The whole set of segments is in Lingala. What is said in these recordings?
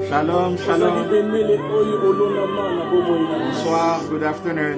Shalom, shalom. Bonsoir, good afternoon.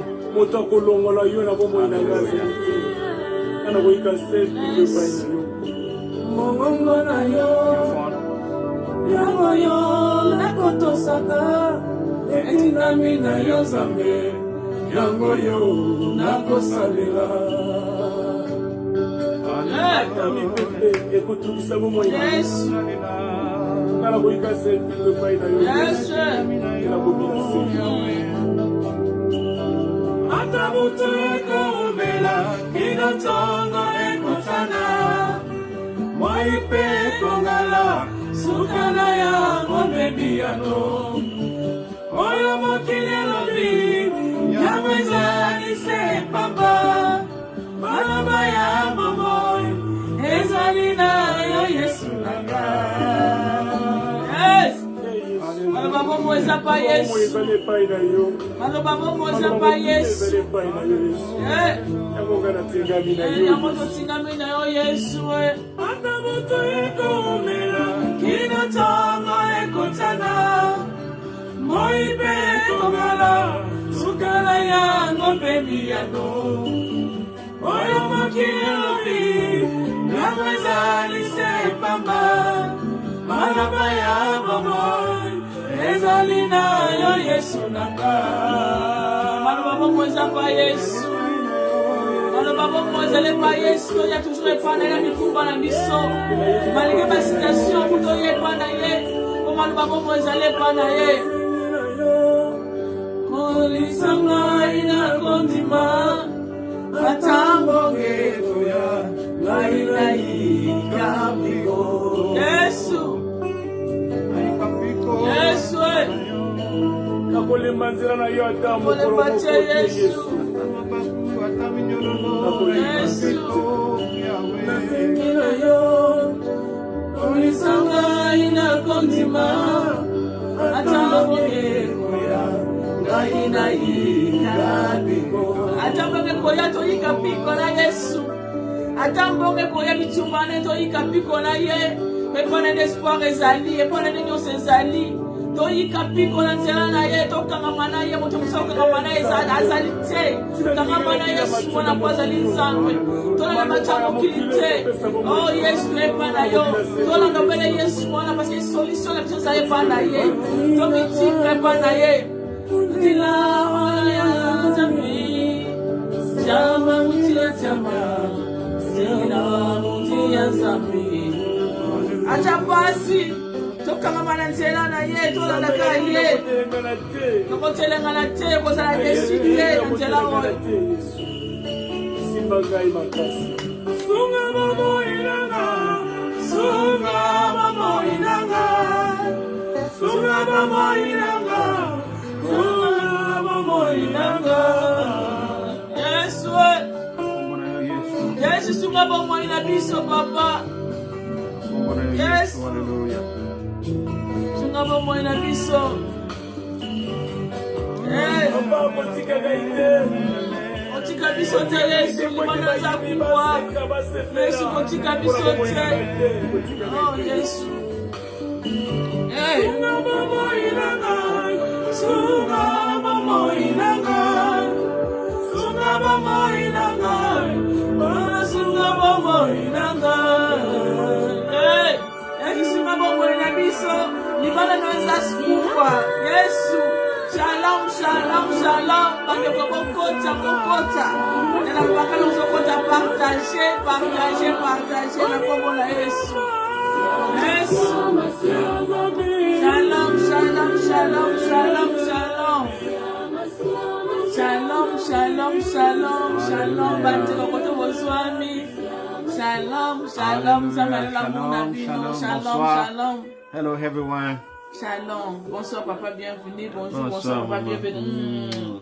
Hello everyone. Shalom. Bonsoir papa, bienvenue. Bonsoir papa, bienvenue.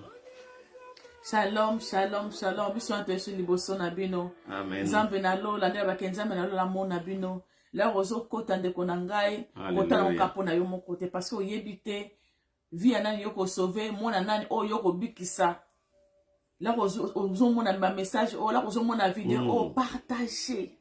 Shalom, shalom, shalom. Biso apesu liboso na bino. Amen. Nzambe na lola nde bakenzambe na lola mona bino. La rozo kota ndeko na ngai, kota na kapo na yo moko te parce que oyebi te vie ya nani yoko sauver, mona nani o yoko bikisa. La rozo mona ma message, la rozo mona vidéo, partager.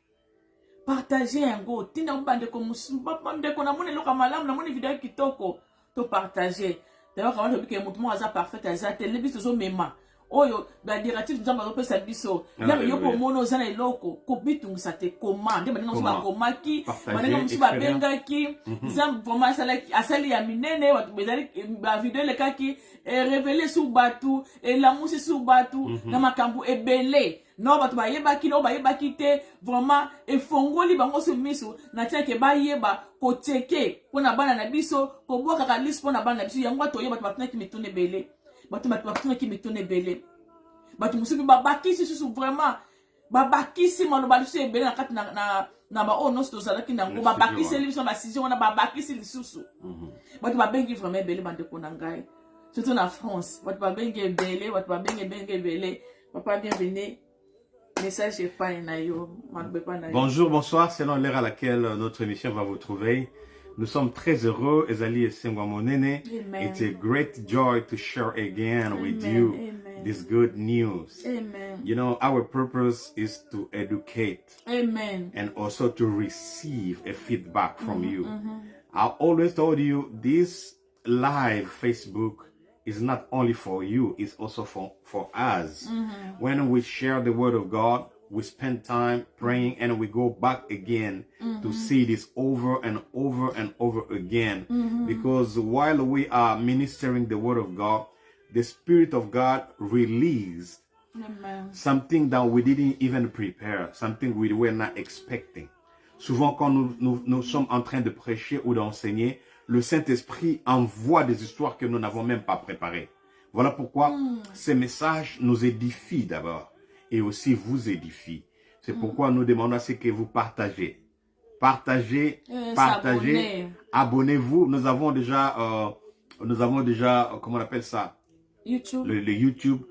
partager yango tinda mbandeko mbandeko na moni loka malamu na moni video kitoko to partager d'ailleurs quand on dit que mutumo aza parfait aza tele biso zo mema oyo ba directive nzamba zo pesa biso na yoko mono zana iloko ko bitungisa te commande ba ningo ba komaki ba ningo musu ba bengaki nzamba vraiment asali ya minene watu bezali ba video le kaki révéler sous batu et la musi sous batu na makambu ebele no batu ba yebaki no ba yebaki te vraiment efongoli bango so miso na tiake ba yeba ko teke pona bana na biso ko boka ka list pona bana na biso yango to yeba batu na ki mitone bele batu na ki mitone bele batu musubi ba bakisi susu vraiment ba bakisi maloba biso ebele na kati na ba ono sto zalaki nango ba bakisi libiso ba sizo wana ba bakisi lisusu batu ba bengi vraiment ebele bande ko na ngai surtout na France batu ba bengi ebele batu ba bengi ebele papa bienvenue. Bonjour, bonsoir, selon l'heure à laquelle notre émission va vous trouver. Nous sommes très heureux, Ezali et Sengwamonene. It's a great joy to share again with you this good news. Amen. You know, our purpose is to educate. Amen. And also to receive a feedback from you. I always told you this live Facebook is not only for you, it's also for us. When we share the word of God, we spend time praying and we go back again to see this over and over and over again. Because while we are ministering the word of God, the Spirit of God released something that we didn't even prepare, something we were not expecting. Souvent, quand nous sommes en train de prêcher ou d'enseigner, le Saint-Esprit envoie des histoires que nous n'avons même pas préparées. Voilà pourquoi ces messages nous édifient d'abord et aussi vous édifient. C'est pourquoi nous demandons à ce que vous partagez. Partagez, abonnez-vous. Nous avons déjà, comment on appelle ça? YouTube. Le YouTube.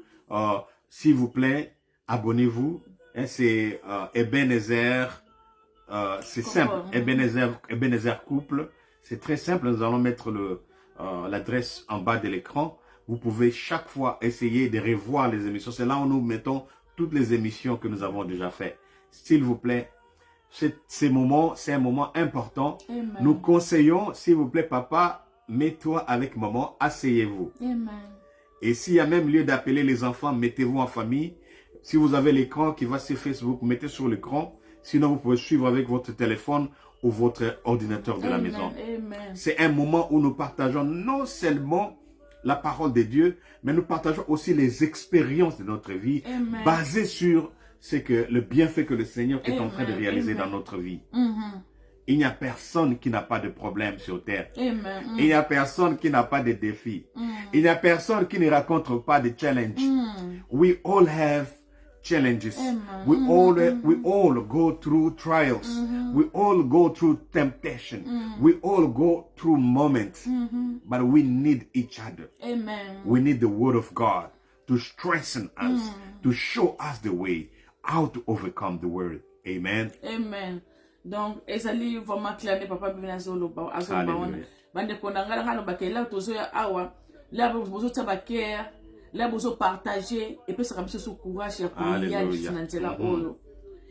S'il vous plaît, abonnez-vous. C'est Ebenezer. C'est simple. Ebenezer Couple. C'est très simple, nous allons mettre l'adresse en bas de l'écran. Vous pouvez chaque fois essayer de revoir les émissions. C'est là où nous mettons toutes les émissions que nous avons déjà faites. S'il vous plaît, c'est un moment important. Amen. Nous conseillons, s'il vous plaît, papa, mets-toi avec maman, asseyez-vous. Et s'il y a même lieu d'appeler les enfants, mettez-vous en famille. Si vous avez l'écran qui va sur Facebook, mettez sur l'écran. Sinon, vous pouvez suivre avec votre téléphone ou votre ordinateur de la maison. C'est un moment où nous partageons non seulement la parole de Dieu, mais nous partageons aussi les expériences de notre vie basées sur le bienfait que le Seigneur est en train de réaliser dans notre vie. Il n'y a personne qui n'a pas de problème sur terre. Il n'y a personne qui n'a pas de défis. Il n'y a personne qui ne rencontre pas de challenges. We all have challenges. We all go through trials. We all go through temptation. We all go through moments. But we need each other. We need the word of God to strengthen us, to show us the way how to overcome the world. Amen. Donc, ezali vraiment clair papa bina zoloba azoloba bande konanga ngalo bakela tozo ya awa la bozo tabakea là bozo partager et puis ça comme ce courage ya kuya nzela olo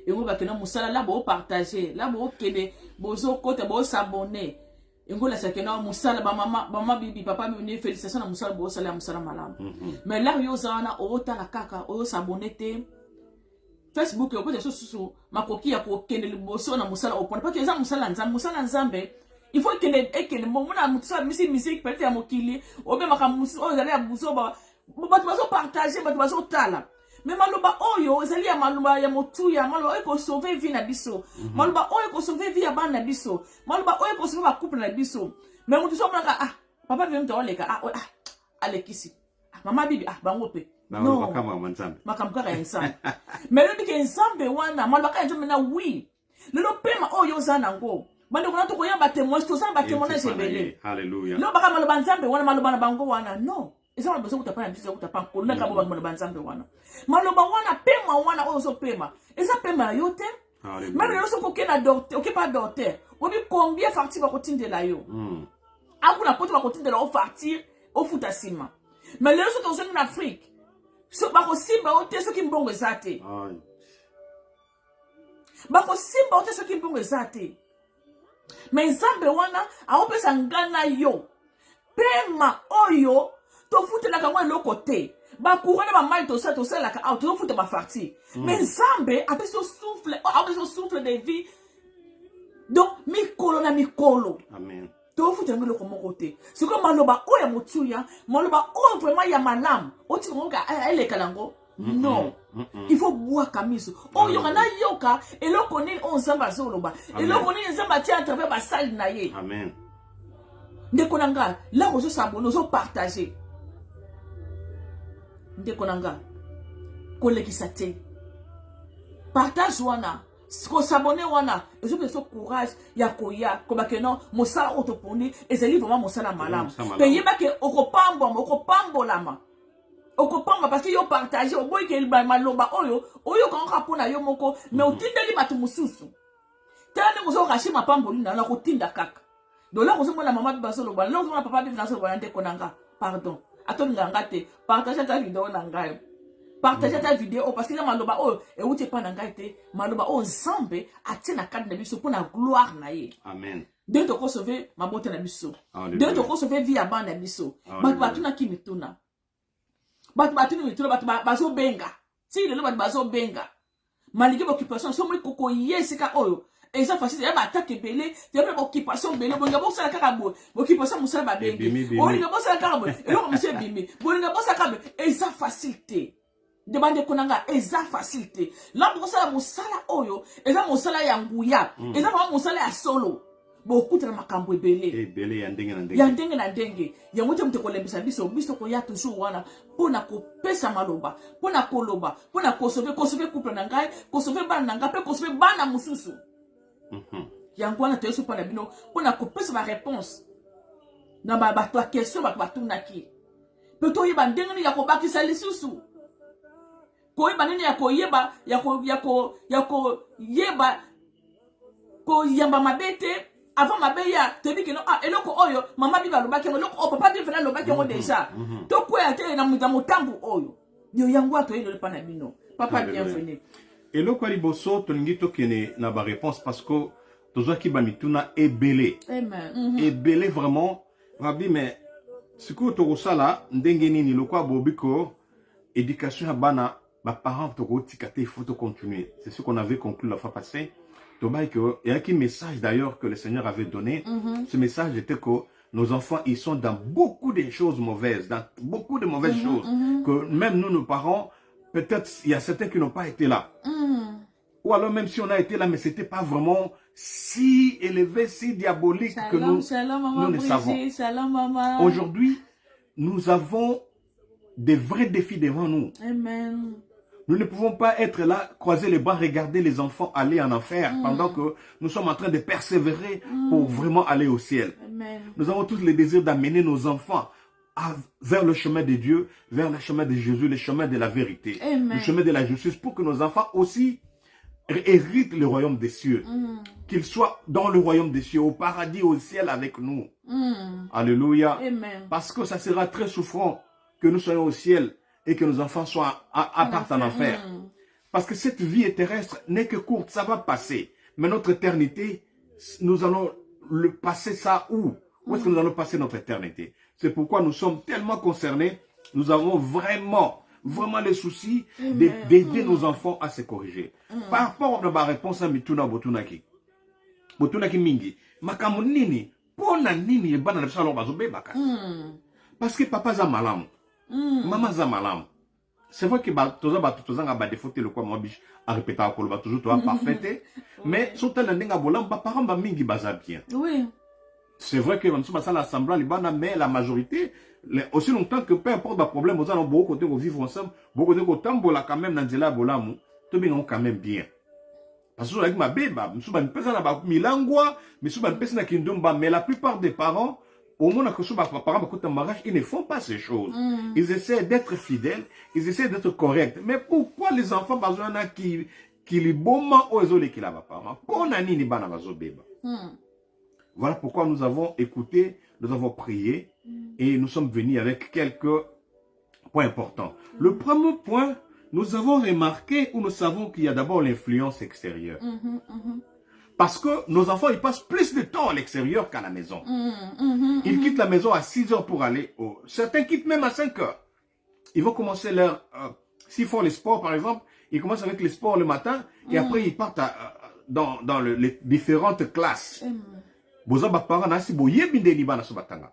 et ngo bakena musala là bo partager là bo kede bozo kota bo s'abonner et ngo la sakena musala ba mama bibi papa bibi félicitations na musala bo sala musala malam mais là yo zana ota la kaka o s'abonner te Facebook yo peut susu makoki ya ko kende liboso na musala opona parce que ça musala nzambe il faut que mona musala musique peut-être ya mokili obe makamusu o zali ya buso ba batu bazo partager batu bazo tala mais maloba oyo ezali ya maloba ya motuya maloba eko sauver vie na biso maloba oyo eko sauver vie ya bana na biso maloba oyo eko sauver ba couple na biso mais mutu so mnaka papa vient oleka alekisi mama bibi bango pe non makamka ya nsambe mais le bike nsambe wana maloba ka nsambe na oui lelo pema oyo zana ngo bande kona to koyamba témoin to zamba témoignage ebele hallelujah lo baka maloba nsambe wana maloba na bango wana non eza na besoin kutapana biso kutapa kolona ka boba maloba nsambe wana maloba wana pema wana oyo so pema eza pema yo te même le so kokena docteur oké pas docteur obi combien farti va kotindela yo akuna poto va kotindela o fartir o futa sima mais le so to en Afrique so ba ko simba o te so ki mbongo ezate bako simba ote soki mbongo ezate. Mais nzambe wana aopesa ngana yo. Pema oyo to fute la kangwa lo côté. Ba courant ba mal to ça la ka to fute ba farti. Mais nzambe apesa souffle de vie. Donc mikolo na mikolo. Amen. To fute ngelo ko mon côté. C'est comme maloba o ya motuya, maloba o vraiment ya malam. O ti ngo ka ele kalango. Non. Il faut boire kamiso. Oh yokana yoka et lo koni on nzamba zoloba. Et lo koni nzamba ti à travers ba salle na ye. Amen. Ndekonanga, là on se s'abonne, on se partager. Ndekonanga, kolekisa te. Partage wana, ko s'abonner wana, et je peux ce courage ya koya, ko bakeno mosala autoponi, et c'est vraiment mosala malam. Payé ba ke okopambo lama. Okopamba parce que yo partager, o boy ke maloba oyo kan rapona yo moko, mais o tindeli batu mususu. Tane ko so rachi mapambo lina na ko tinda kaka. Donc là, on la maman de Basolo, là, on a papa de Basolo, pardon. Attends, ngangate, partage ta vidéo nangayo. Partage ta vidéo parce que là, maloba oh, et où tu pas nangate, maloba oh, ensemble, atteint la carte de biso pour la gloire naïe. Amen. Dieu te recevait ma beauté na biso. Dieu te recevait vie à bande na biso. Batu na ki mituna. Batu mituna, batu bazo benga. Si le batu bazo benga. Malgré l'occupation, so moi koko yesika oyo. Et ça facile, il y a attaque belé, il y a occupation belé, bon ngabo ça la carabo, occupation musala ba bengi. On ngabo ça la carabo, et là monsieur bimi. Bon ngabo ça carabo, et ça facilité. Demande konanga, et ça facilité. Là pour ça musala oyo, et ça musala ya nguya, et ça vraiment musala ya solo. Beaucoup de makambo belé. Et belé yandenge na ndenge. Yandenge na ndenge. Ya moto mte kolembisa biso ko ya toujours wana pona ko pesa maloba, pona koloba, pona ko sauver couple na ngai, ko sauver bana na ngai, pe ko sauver bana mususu. Yangwana te pas la bino on a coupé sa réponse na ba la question ba tuna ki peut-on yeba ndengani ya ko bakisa lisusu ko yeba nini ya ko yeba yeba ko yamba mabete avant mabeya te dit que non ah eloko oyo mama biba lo bakemo eloko o papa biba lo bakemo déjà to ko ya te na mutambu oyo yo yangwa to yelo pa na bino papa bienvenue. Et le quoi liboso tolingi to kene na ba réponse parce que tozo ki ba mituna ebele. Amen. Ebele vraiment Rabbi mais ce que to sala ndenge nini le quoi bobiko éducation bana ba parents to ko tikate il faut to continuer. C'est ce qu'on avait conclu la fois passée. To ba que il y a un message d'ailleurs que le Seigneur avait donné. Ce message était que nos enfants ils sont dans beaucoup de choses mauvaises, dans beaucoup de mauvaises choses que même nous nos parents peut-être il y a certains qui n'ont pas été là. Ou alors même si on a été là, mais c'était pas vraiment si élevé, si diabolique que nous le savons. Aujourd'hui, nous avons des vrais défis devant nous. Amen. Nous ne pouvons pas être là, croiser les bras, regarder les enfants aller en enfer pendant que nous sommes en train de persévérer pour vraiment aller au ciel. Amen. Nous avons tous le désir d'amener nos enfants vers le chemin de Dieu, vers le chemin de Jésus, le chemin de la vérité, le chemin de la justice, pour que nos enfants aussi héritent le royaume des cieux, qu'ils soient dans le royaume des cieux, au paradis, au ciel avec nous. Alléluia. Amen. Parce que ça sera très souffrant que nous soyons au ciel et que nos enfants soient partent en enfer. Parce que cette vie terrestre n'est que courte, ça va passer. Mais notre éternité, nous allons le passer ça où? Où est-ce que nous allons passer notre éternité? C'est pourquoi nous sommes tellement concernés. Nous avons vraiment le souci d'aider nos enfants à se corriger. Par rapport à ma réponse à Mituna Botunaki. Botunaki Mingi. Makamu nini. Pona nini e bana na salon bazobe baka. Parce que papa za malam. Maman za malam. C'est vrai que toza nga défaut le quoi moi biche à répéter à koloba toujours toi parfait. Mais surtout la ndenga bolam ba parents ba mingi baza bien. Oui. C'est vrai que même si ça l'assemblée libana mais la majorité aussi longtemps que peu importe le problème aux allons beaucoup côté vivre ensemble beaucoup de tambola quand même nanzela bolamu to bien quand même bien parce que avec ma beba msuba nipesa na ba milangwa msuba nipesa na kindomba mais la plupart des parents au moins que souvent parents côté mariage ils ne font pas ces choses ils essaient d'être fidèles ils essaient d'être corrects mais pourquoi les enfants besoin na qui li boma ozole qui la ba parents pona nini bana bazobeba. Voilà pourquoi nous avons écouté, nous avons prié et nous sommes venus avec quelques points importants. Le premier point, nous avons remarqué ou nous savons qu'il y a d'abord l'influence extérieure. Parce que nos enfants, ils passent plus de temps à l'extérieur qu'à la maison. Ils quittent la maison à 6 heures pour aller au... Certains quittent même à 5 heures. Ils vont commencer leur... S'ils font les sports, par exemple, ils commencent avec les sports le matin et après, ils partent dans les différentes classes. Boza parents na si boye binde ni bana so batanga.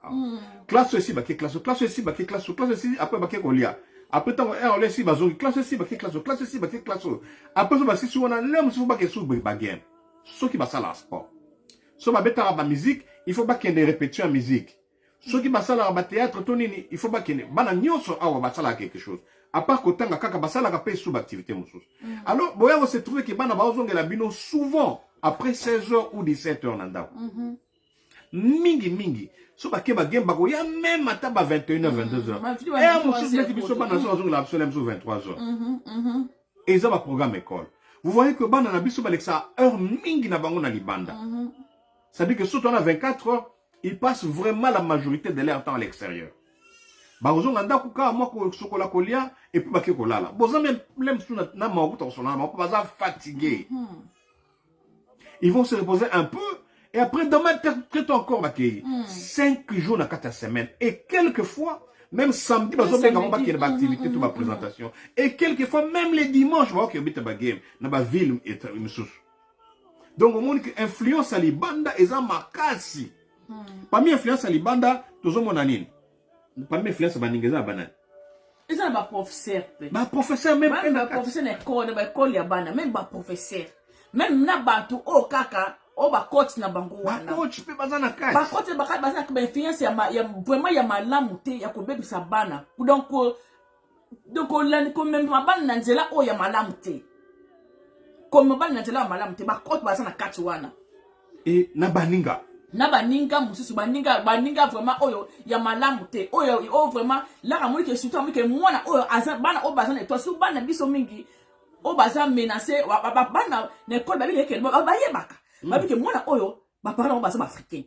Classe aussi baké classe aussi baké classe aussi après baké kolia. Après tant on laisse bazo classe aussi baké classe aussi baké classe. Après so basi so na lem so baké so bagem. So qui basa la sport. So ba beta ba musique, il faut baké des répétitions en musique. So qui basa la ba théâtre tonini, il faut baké bana nyonso awa basa la quelque chose. À part kotanga kaka basa la kapé sous activité mususu. Alors boya on se trouve que bana ba ozongela bino souvent après 16 heures ou 17 heures nanda. Mingi so ba ke ba game ba ko ya même ata ba 21h 22h et monsieur qui biso ba na so la absolument 23h et ça va programme école. Vous voyez que bana na biso ba lexa heure mingi na bango na libanda. Ça veut dire que surtout on a 24 heures, ils passent vraiment la majorité de leur temps à l'extérieur. Ba ozonga ndako ka moi ko sokola kolia et puis ba ke kolala. Boza même na makuta sona ma pas fatigué. Ils vont se reposer un peu. Et après, demain, traite encore, 5 jours dans 4 semaines. Et quelquefois, même samedi, il y a une activité, toute ma présentation. Et quelquefois, même les dimanches, il y a une game dans la ville. Donc, au monde qui influence à l'Ibanda, et ça marqué. Parmi l'influence à l'Ibanda, tout le monde a une. Parmi l'influence à l'Ibanda, ils ont un professeur. Un professeur, même un professeur d'école, même un professeur. Même na batu o kaka o ba coach na bango wana. Ba coach pe bazana kai. Ba coach ba bazana ba influence ya vraiment ya malamu te ya ko bebisa bana. Donc lan ko même bana na nzela o ya malamu te. Comme bana na nzela ya malamu te ba coach bazana kati wana. Et na baninga. Na baninga mususu baninga vraiment oyo ya malamu te. Oyo vraiment la ka mulike surtout mulike mwana oyo azan bana o bazana to su bana biso mingi. O baza menacé bana n'école ba bileke ba yebaka ba bike mwana oyo ba parents baza ba africain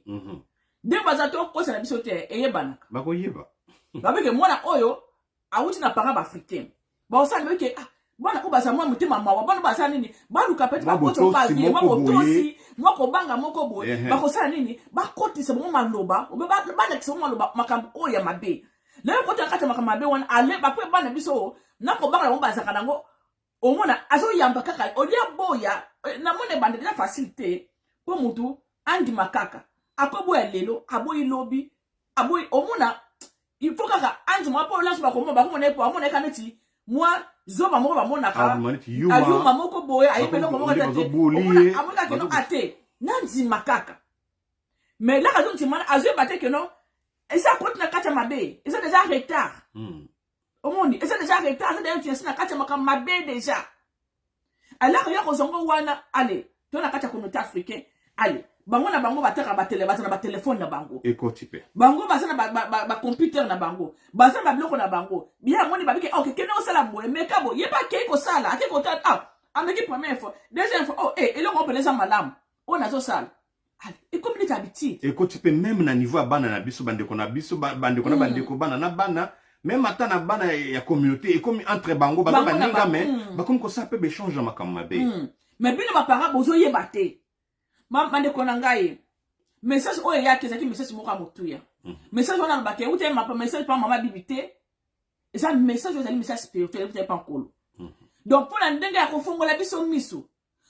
de baza to ko na biso te eyebana ba ko yeba ba bike mwana oyo awuti na parents ba africain ba osana bike bana o baza mwa mutema mawa bana baza nini ba luka pete ba koto ba vie ba botosi mwa ko banga moko boye ba ko sala nini ba kotisa mo maloba o ba bana kiso maloba makambo o ya mabe le ko ta kata makambo mabe wana ale ba pe bana biso na ko banga mo baza kanango au moins azo yamba kaka olia boya na mone bande déjà facilité pour mutu andi makaka akoboya lelo aboyi lobi aboyi au moins il faut kaka andi mo pa lance ba ko mo ba ko ne po mo ne kaneti moi zoba mo ba mo na ka ayuma moko boya ayipelo ko mo ka tete amoka ke no ate nandi makaka mais là quand tu m'as azo baté que non et ça continue à kata mabe et ça déjà retard Omondi, et c'est déjà retard, c'est déjà influencé na katia mabe déjà. Alors, il y a kozongo wana, allez, tu na katia communauté africain, allez, bango na bango bateka ba téléphone na bango. Eko type. Bango bazana ba computer na bango. Bazana ba bloko na bango. Bien moni ba bike, ok, kene osala boye, mekabo, yeba ke ko sala, ake ko ta ameki première fois, deuxième fois, oh, et là on peut les malam. On a zo sala. Allez, et comme les habitudes. Eko type même na niveau bana na biso bande ko na biso bande ko na bande ko bana na bana. Même à na bana ya communauté et comme entre bango baza baninga mais ba comme ko ça peut échanger makamma be mais bino ba para bozo yebate mande ko nangaye message o ya ke zaki message moka motuya message on a ba ke ute ma message pa mama bibité et ça message o zali message spirituel ute pa nkolo donc pour la ndenga ya ko fongola biso miso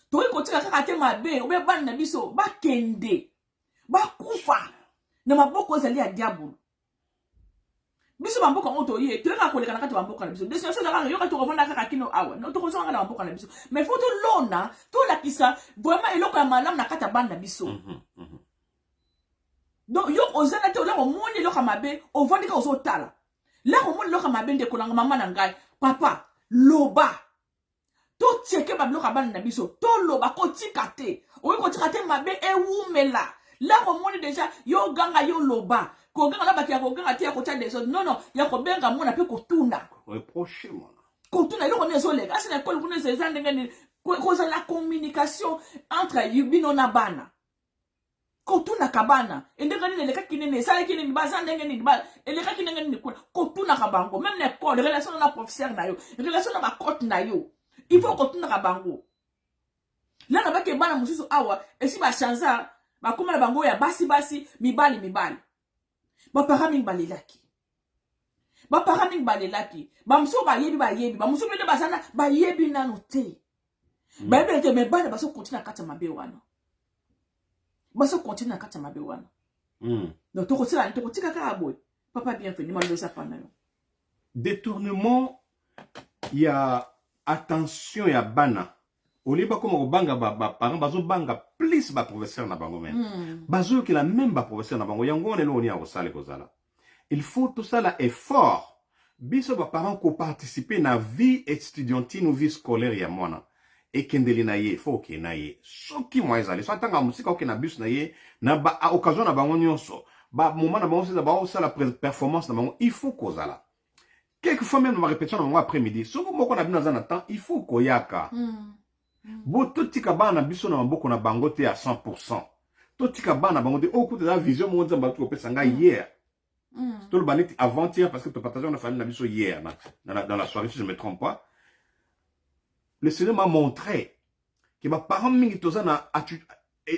to ko tika kaka te mabe o be bana na biso ba kende ba kufa na maboko zali ya diable biso bamboka moto ye to ka koleka na kati bamboka na biso destination za ka yo ka to kovanda kaka kino awa no to kozonga na bamboka na biso mais faut to lona to la kisa vraiment eloko ya malam na kati banda biso donc yo ozana te olako moni eloko mabe ovandi ka ozotala la ko moni eloko mabe ndeko na mama na ngai papa loba to tieke ba bloka banda na biso to loba ko tikate o ko tikate mabe e wumela la ko moni déjà yo ganga yo loba Koganga la baki ya koganga tia ko tia des autres. Non non, ya ko benga mona pe ko tuna. Reprocher moi. Ko tuna lo ko ne so le. Asi na ko ne se zande ngani ko la communication entre yubino na bana. kotuna kabana endeka nini eleka kinene sala kinene baza ndenge nini ba eleka kinene nini kotuna kabango même l'école relation na professeur na yo relation na ba cote na yo il faut kotuna kabango là na ba ke bana mususu awa esi ba chanza ba koma na bango ya basi mibali ba parami balelaki ba muso ba yebi ba muso bele basana ba yebi nanu te ba yebi te me bana baso continue kata mabe wana baso continue na kata mabe wana donc to kotika ka boy papa bienvenue moi ça pas na yo détournement il y a attention ya bana oliba comme banga ba parents bazo banga plus ba professeur na bango men bazo que la même ba professeur na bango yango on eloni ya kosala kozala il faut tout ça là effort biso ba parents ko participer na vie estudiantine ou vie scolaire ya mwana ekendeli na ye faut que na ye soki moi ezali so tanga musika ok na bus na ye na ba occasion na bango nyonso ba moment na bango c'est ba osala performance na bango il faut kozala quelquefois même ma répétition na bango après-midi soko moko na bino za na temps il faut koyaka bo totika bana biso na maboko na bango te à 100%. Totika bana bango te okuta la vision mo nzamba to pesa nga hier. Tout le baneti avant-hier parce que tu partageons la famille na biso hier dans la soirée si je me trompe pas. Le Seigneur m'a montré que ma parents mingi toza na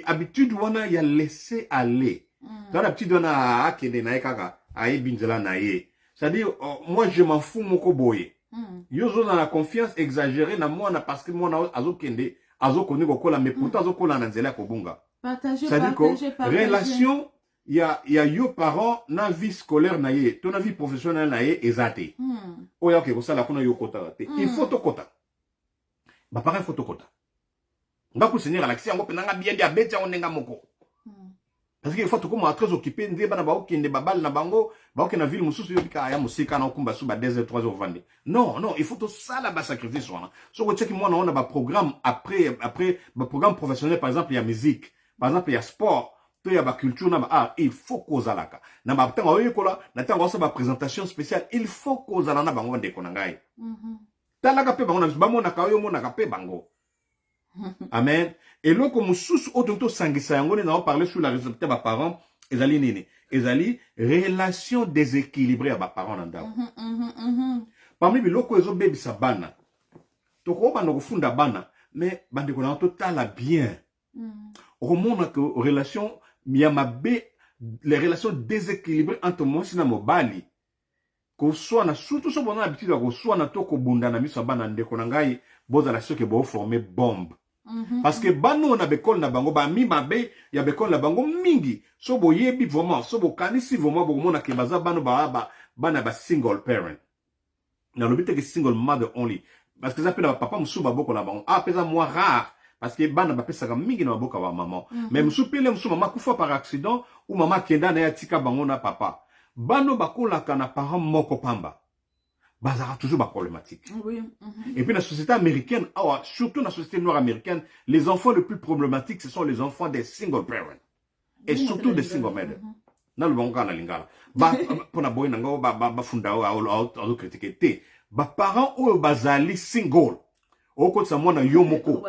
habitude wana ya laisser aller. Dans l'habitude wana akende na ekaka aye binzela na ye. C'est-à-dire moi je m'en fous moko boye. Yo zo dans la confiance exagérée na moi na parce que moi na azo kende azo koni kokola mais pourtant azo kola na nzela ko bunga. C'est-à-dire que relation il y a yo parents na vie scolaire na ye, ton vie professionnelle na ye ezate. Oya ke ko sala kuna yo kota te. Il faut to kota. Ba parents faut to kota. Ngako seigneur alaxi yango penanga bien dia beti yango nenga moko. Parce qu'il faut tout comme très occupé ndé bana ba okende babal na bango ba okena ville mususu yo bika ya musika na okumba su ba 2h 3h vandi. Non, il faut tout ça là ba sacrifice wana. So ko check moi on a ba programme après ba programme professionnel par exemple il y a musique, par exemple il y a sport, to ya ba culture na ba art, il faut kozalaka. Na ba tanga oyekola na tanga osa ba présentation spéciale, il faut kozala na bango ndeko na ngai. Talaka pe bango na ba mona ka yo mona ka pe bango. Amen. Et là, comme sous autant sangisa yango on a parlé sur la résultat de parents, ezali nini, ezali relation déséquilibrée à ba parents nanda. Parmi les locaux ezo baby sa bana. To ko ba no funda bana, mais bande ko na total bien. Au monde que relation miyamabe les relations déséquilibrées entre moi et mobali. Ko soit na surtout so bona habitude ko soit na to ko bunda na miso bana ndeko na ngai boza la soke bo former bombe. Parce que bano na bekol na bango ba mi mabe ya bekol na bango mingi so bo yebi vraiment so bo kanisi vraiment bo mona ke baza bano bana ba single parent na lobite ke single mother only parce que ça peut na papa musuba boko na bango pesa moi rare parce que bana ba pesa mingi na boka wa maman mais musupele musu maman kufa par accident ou maman kenda na ya tika bango na papa bano bakola kana parent moko pamba bazara toujours problématique. Oui. Et puis la société américaine, surtout la société noire américaine, les enfants les plus problématiques, ce sont les enfants des single parents. Et surtout des single mothers. Dans le bon cas, lingala. Pour la boy nango ba funda o critiquer te. Ba parents ou bazali single. Au côté ça mona yomoko.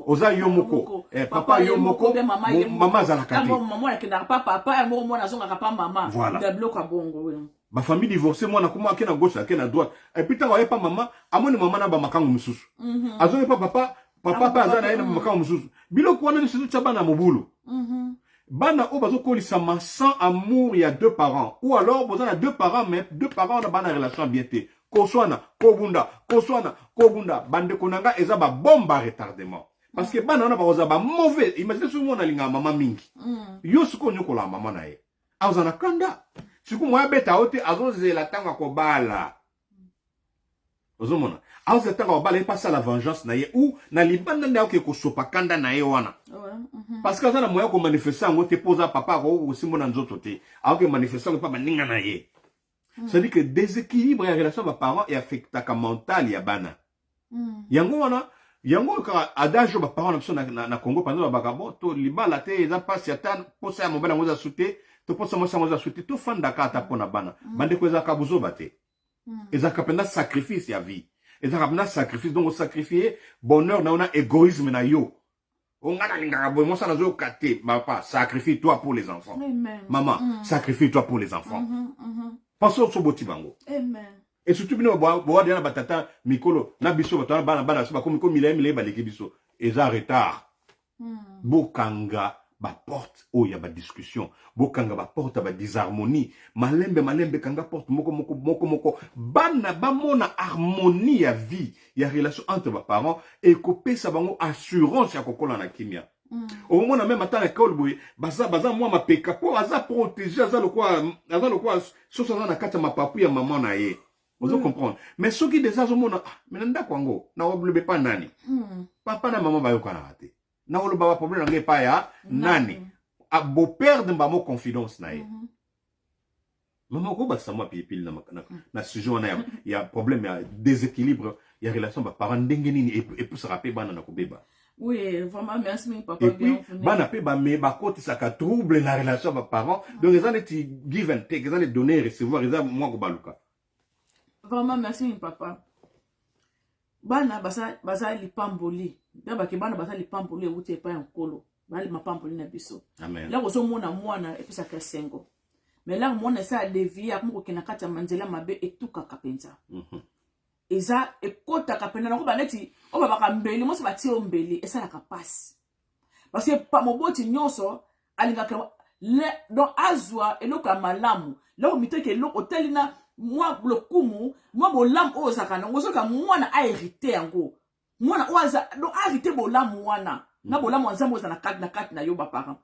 Oza yomoko. Papa yomoko. Maman zalakati. Maman la papa et moi na zonga papa maman. Voilà. De bloc à bongo. Ma famille divorcée, moi, na kuma kena gauche, kena droite. Et puis, t'as pas maman, amoni maman na ba makangu mususu. Azone pas papa pa azana na makangu mususu. Bilo kwa na nisu tchaba na mobulu. Bana o bazo kolisa ma sans amour, il y a deux parents. Ou alors, vous avez deux parents, mais deux parents na bana relation bien té. Koswana, kobunda, bande konanga eza ba bomba retardement. Parce que bana na ba oza ba mauvais. Imaginez si on a linga maman mingi. Yo suko nyoko la maman na ye. Azana kanda. Siku mwa beta ote azozela tanga ko bala. Ozomona. Azozela tanga ko bala pas ça la vengeance na ye ou na libanda nda oke ko sopa kanda na ye wana. Parce que azana moya ko manifester ngo te posa papa ko simona nzoto te. Aoke manifester ko pa baninga na ye. C'est-à-dire que déséquilibre en relation avec parents et affecta ka mental ya bana. Yango wana yango ka adage ba parents na Congo pendant ba Gabon to libala te eza pas yatan posa ya mobala ngoza souté. To posa mosa ngoza souté to fanda ka ta pona bana. Bande ko eza ka buzo bate. Eza ka penda sacrifice ya vie. Eza ka penda sacrifice donc sacrifier bonheur na ona égoïsme na yo. Papa, sacrifie-toi pour les enfants. Amen. Maman, sacrifie-toi pour les enfants. Pensez au Soboti Bango. Amen. Et surtout, batata mikolo na biso batana bana so comme mile baleki biso. Eza retard. Bokanga ba porte ya ba discussion. Bokanga ba porte ba disharmonie. Malembe kanga porte moko. Bana ba mona harmonie ya vie, ya relation entre ba parents et kopesa bango assurance ya kokola na kimia. Au moment même attend l'école boy, baza moi ma peka po baza protéger aza le quoi so ça na kata ma papu ya maman na ye. Vous comprendre. Mais ceux qui déjà au monde mais nda kwango na oblebe pas nani. Papa na maman ba yo kana raté. Na olo baba problème ngé pa ya nani. A beau perdre mbamo confidence na ye. Maman ko ba sama pipil na sujet on il y a problème, il y a déséquilibre, il y a relation ba parents ndenge nini et pour se rappeler bana na ko beba. Oui, vraiment, merci, papa. Et puis, côté ça a trouble la relation avec les parents. Donc, ils ont des give and take, ils ont des donner et recevoir, ils ont moi baluka. Vraiment, merci, papa. Bana basa lipamboli. D'abord que bana basa lipamboli ou t'es pas un colo. Bana lipamboli na biso. Amen. Là, on mona mwana et puis ça kasengo. Mais là, mona ça dévié à mo kena kata manzela mabe et tout kakapenza. Eza ekota kapena na ko baneti o baba ka mbeli mo se bati o mbeli esa la kapasi parce que pa moboti nyonso alinga ka le don azwa eloka malamu lo miteke lo hotelina moi blokumu moi bolam o zakana ngoso ka mwana a hérité yango mwana oaza do hérité bolam mwana na bolam nzambo za na kati na yo ba parents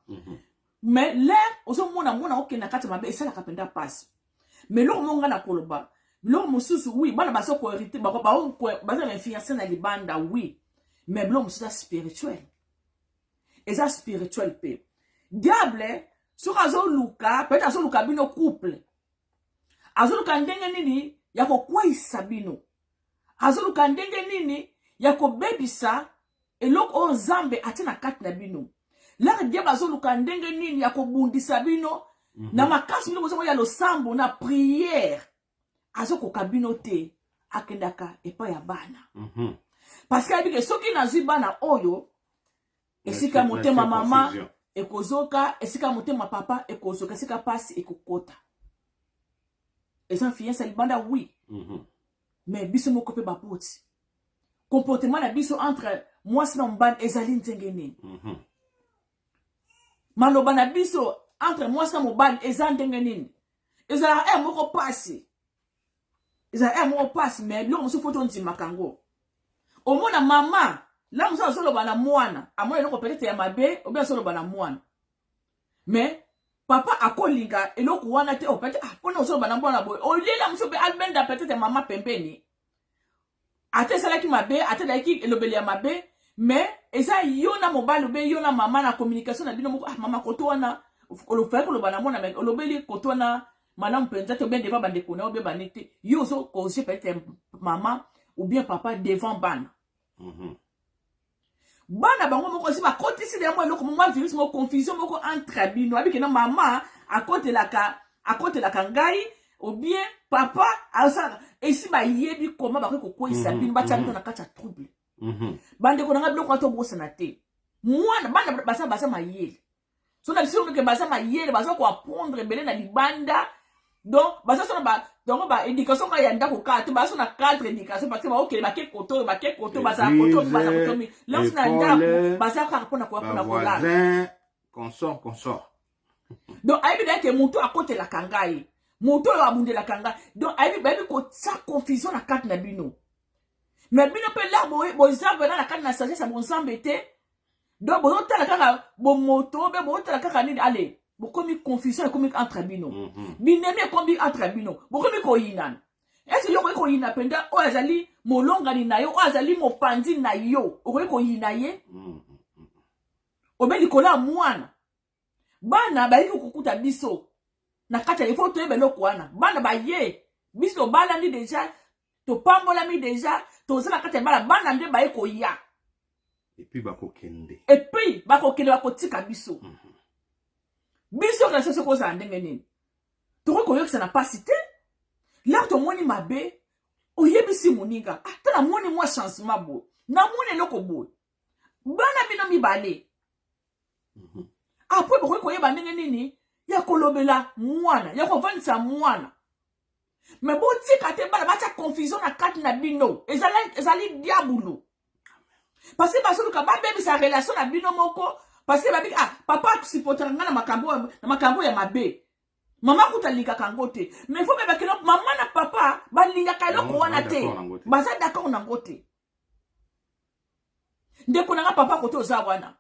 mais là ozo mwana okena kati mabe esa la kapenda passe mais lo monga na koloba l'homme mususu oui bana baso ko hérité ba baza influencer na libanda oui mais l'homme c'est spirituel et ça spirituel pe diable sur azo luka peut-être azo luka bino couple azo luka ndenge nini ya ko kwaisa bino azo luka ndenge nini ya ko bebisa eloko o nzambe atina kati na bino la diable azo luka ndenge nini ya ko bundisa bino na makasi bino mozo ya losambo na prière azoko kabinote akendaka epa ya bana parce que abike soki nazwi bana oyo esika motema mama ekozoka esika motema papa ekozoka esika pasi ekokota esa fiança libanda oui mais biso moko pe bapoti comportement na biso entre mwasi na mobali ezali nzenge nini maloba na biso entre mwasi na mobali eza ndenge nini ezala moko pasi Isa mo passe mais bilo musu foto nzima kango. Omona mama, la musu solo bana mwana, amona eloko peut-être ya mabe, ou bien solo bana mwana. Mais papa akolinga eloko wana te o peut-être pona solo bana mwana boy. O lela musu be albenda peut-être mama pembeni. Ate sala ki mabe, ate la ki elobeli ya mabe, mais eza yona mobile be yona mama na communication na bino moko mama koto wana o fa ko bana mwana mais olobeli koto wana madame penza te bien devant bande kona ou bien banete yo so ko je peut-être maman ou bien papa devant bana bana bango moko si ba kotisi de moi loko moi virus mo confusion moko entre bino abi ke na maman à côté la ka ngai ou bien papa asa et si ba yebi comment ba ko ko isa bino ba tsa na kata trouble bande ko na biloko to bosa na te mwana bana basa mayele so na biso ke basa mayele basa ko apprendre belé na libanda. Donc, bah ça donc bah éducation quand il y a ndako 4, bah ça na 4 éducation parce que bah OK, bah ke koto, bah ça koto, là on a ndako, bah ça ka pona ko la. Consort. Donc aibi da ke muto à côté la kangai. Muto a bunde la kangai. Donc aibi ko sa confusion na 4 na bino. Mais bino pe là bo zambe na 4 na sagesse bon s'embêter. Donc bo tala kaka bo moto, bo tala kaka nini allez. Bokomi confusion comme entre bino bineme kombi entre bino bokomi ko yinan est-ce yo ko yina penda o azali molonga ni nayo o azali mopandi na yo o ko yina ye obeli kola mwana bana ba yiko kukuta biso na kata il faut to ebe lokwana bana ba ye biso bala ni déjà to pambola mi déjà to zala kata bana nde ba yiko ya et puis bakokende bakotika biso biso ka sese ko za ndenge nini to ko yo na pas cité là to moni mabe o yebisi moninga atala moni moi changement bo na moni loko bo bana bino mibale après pourquoi koyeba ndenge nini ya kolobela mwana ya kovandisa mwana mais botika te bana batia confusion na kati na bino ezali diabolo parce que basoluka babebisa relation na bino moko parce que babi papa akusipotaka nga na makambo ya mabe mama kutalingaka yango te mais faut beba kino mama na papa balingaka eloko wana te baza d'accord nango te ndeko nanga papa kote oza wana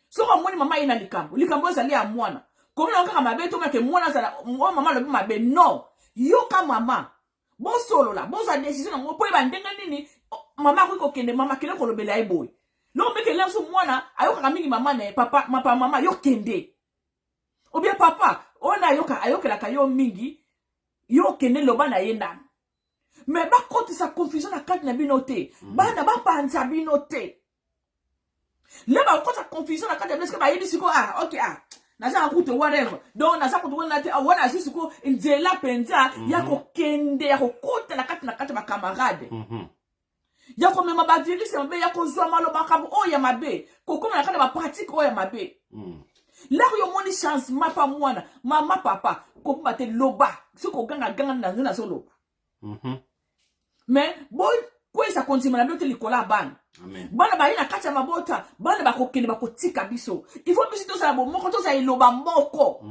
soko amoni mama ye na likambo ezali ya mwana komona kaka mabe to meke mwana azala mama lobi mabe non yoka mama bosolola bozwa décision nango po eba ndenge nini mama akoki kokende mama kende kolobela ye boye loko meke lenso mwana ayokaka mingi mama na ye papa mama yo kende ou bien papa ona ayokelaka yo mingi yo kende loba na ye ndana mais bakotisa confusion na kati na bino te bana bapanza bino te leba bakotisa confusion na kati na bino sike bayebi siko ok naza kute whatever donc naza kute wana te wana asisiko nzela penza ya kokende ya kokota na kati bakamarade ya komema bavirisi mabe ya kozwa maloba kambo oyo mabe kokoma na kati bapratique oyo mabe là yo moni changement pa mwana mama papa ko te loba siko ganga na zoloba mais bon quoi ça continue na bioteli kola bana bana ba ina kati ya mabota bana bakokende bakotika biso il faut biso to ça bon moko to ça iloba moko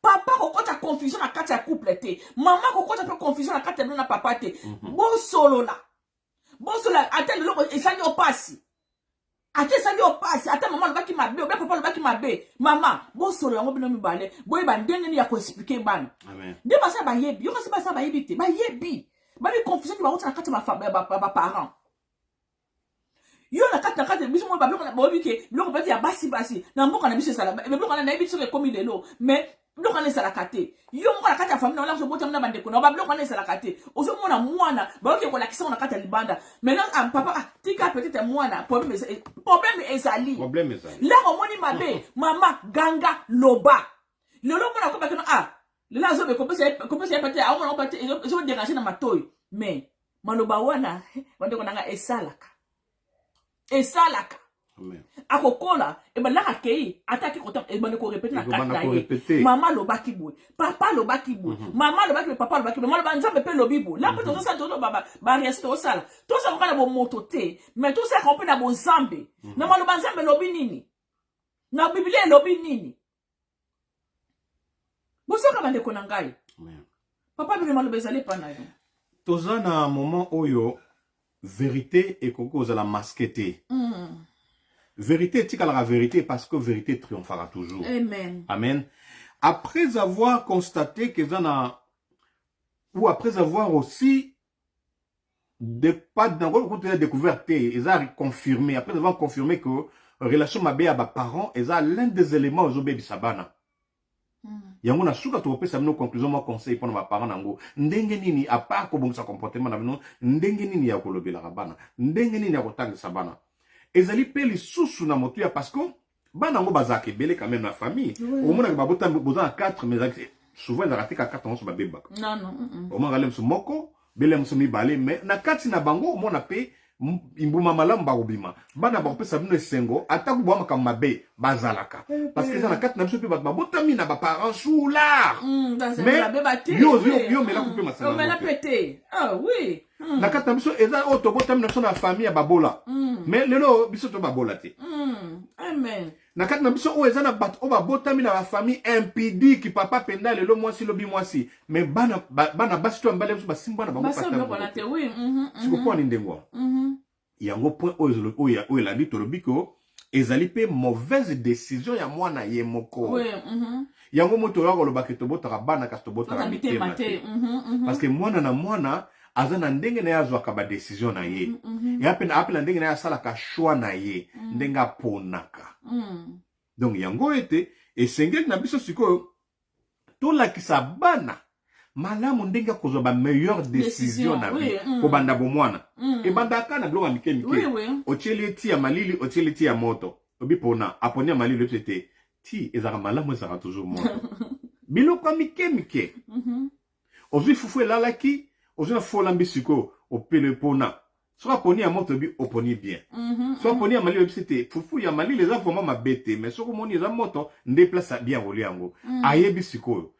papa kokota confusion na kati ya couple te mama kokota pe confusion na kati ya na papa te bon solola ata loko esali opasi ate sali opasi ata mama lobaki mabe obe papa lobaki mabe mama bon solo yango bino mibale boye ba ndenge ni ya ko expliquer bana nde basa ba yebi yo kasi basa ba yebi te ba yebi ba bi confusion ki ba kota na kati ma ba parents yo na kati biso mo ba bobi ke biloko peti ya basi na mboka na biso sala biloko na yebi so ke komi lelo mais biloko na sala kate yo mo na kati ya famille na so bota na bandeko na ba biloko na sala kate ozo mona mwana ba oke ko la kisa na kati ya libanda maintenant papa tika peut-être mwana problème ezali là on moni mabe mama ganga loba lelo mona ko ba kino lela zo be ko pesa pete a mona pete zo déranger na matoyi mais maloba wana bandeko nanga esalaka akokola ebalaka kei ataki kota ebane ko répéter na kata ye mama lobaki boy papa lobaki boy mama lobaki papa lobaki mama banzambe pe lobibo là peut to ça to baba ba reste au sala to ça ko na bo moto te mais tout ça ko pe na bo nzambe na maloba nzambe lobi nini na biblia lobi nini bosoka bande ko na ngai papa bi maloba ezali pa na yo toza na moment oyo vérité et koko za la masquette. Vérité tika la vérité parce que vérité triomphera toujours. Amen. Amen. Après avoir constaté que ou après avoir aussi pas découvert ils ont confirmé après avoir confirmé que relation mabe à parents ils ont l'un des éléments aux obéis de sabana. Yango na suka to pesa mino conclusion ma conseil pour ma parents nango ndenge nini à part ko bongisa comportement na bino ndenge nini ya kolobela bana ndenge nini ya kotangisa bana ezali pe lisusu na motu ya parce que bana ngo bazake belé quand même la famille au moins ba bota boza 4 mais souvent na raté 4 ans so ba beba non au moins galem so moko belem so mi balé mais na kati na bango mo na pe imbuma malamu ba obima bana ba pesa bino esengo ataku bo makam mabe bazalaka parce que ça na kati na biso pe ba botami na ba parents soulard mais yo mela couper masala on l'a pété oui na kati na biso eza auto botami na so na famille ya babola mais lelo biso to babola te amen na kati na biso o eza na bato o babotami na ba famille impudique papa penda lelo mwasi lobi mwasi mais bana basi to mbale biso basimba na bango pata oui siko kwa ni ndengwa yango point oyo la dit tolobiko ezali pe mauvaise décision ya mwana ye moko yango moto ya koloba ke tobotaka bana kasi tobotaka mitema te parce que mwana na mwana aza na ndenge na yazwaka ba décision na ye ya apela ndenge na yasalaka choix na ye ndenge aponaka donc yango ete esengeli na biso sikoyo tolakisa bana malamu ndenge kozwa ba meilleure décision na vie ko banda bo mwana e banda kana biloko ya mike otieli ti ya malili otieli ti ya moto obi pona aponi ya malili tete ti ezaka malamu ezaka toujours moto biloko ya mike ozwi fufu elalaki ozwi na fola mbisiko opele pona Soit poni à moto bi oponi bien. Soit poni à mali c'était fufu ya mali les enfants mama bête mais soko moni za moto déplace bien au liango. Aye bisiko.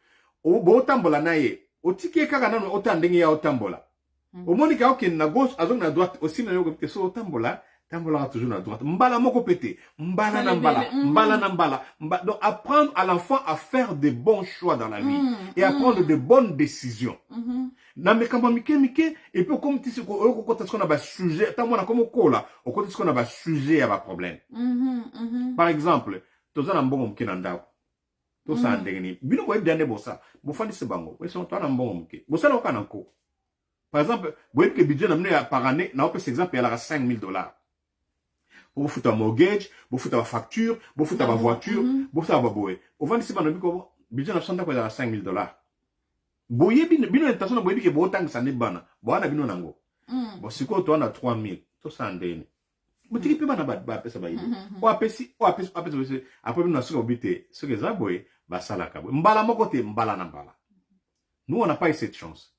O bo tambola na ye. O tiki kaka nano otandenge ya otambola. O moni ka oke na gauche azong na droite aussi na yoko so otambola. Tambola toujours na droite. Mbala moko pété. Mbala na mbala. Mbala na mbala. Donc apprendre à l'enfant à faire de bons choix dans la vie. Et à prendre de bonnes décisions. Na mekamba mike et puis comme tu sais qu'on a ba sujet tant mona comme kola au côté qu'on a ba sujet à ba problème. Par exemple, toza na mbongo mke na ndao. To sa ndengeni. Bino ko ebia ne bossa. Bo fandi se bango. We son to na mbongo mke. Bossa na okana nko. Par exemple, bo que budget na mne par année na opé exemple il y a $5,000. Pour foutre un mortgage, pour foutre ma facture, pour foutre ma voiture, pour foutre ma boé. Au fandi se bango biko budget na sanda ko il y a $5,000. Boye bino intention na boye ke bo tang sande bana bana bino nango bo siko to na 3,000 to sandene bo tiki pe bana ba pesa ba yidi o apesi après bino siko bité ce que za boye ba sala ka boye mbala moko te mbala na mbala. Nous on n'a pas eu cette chance.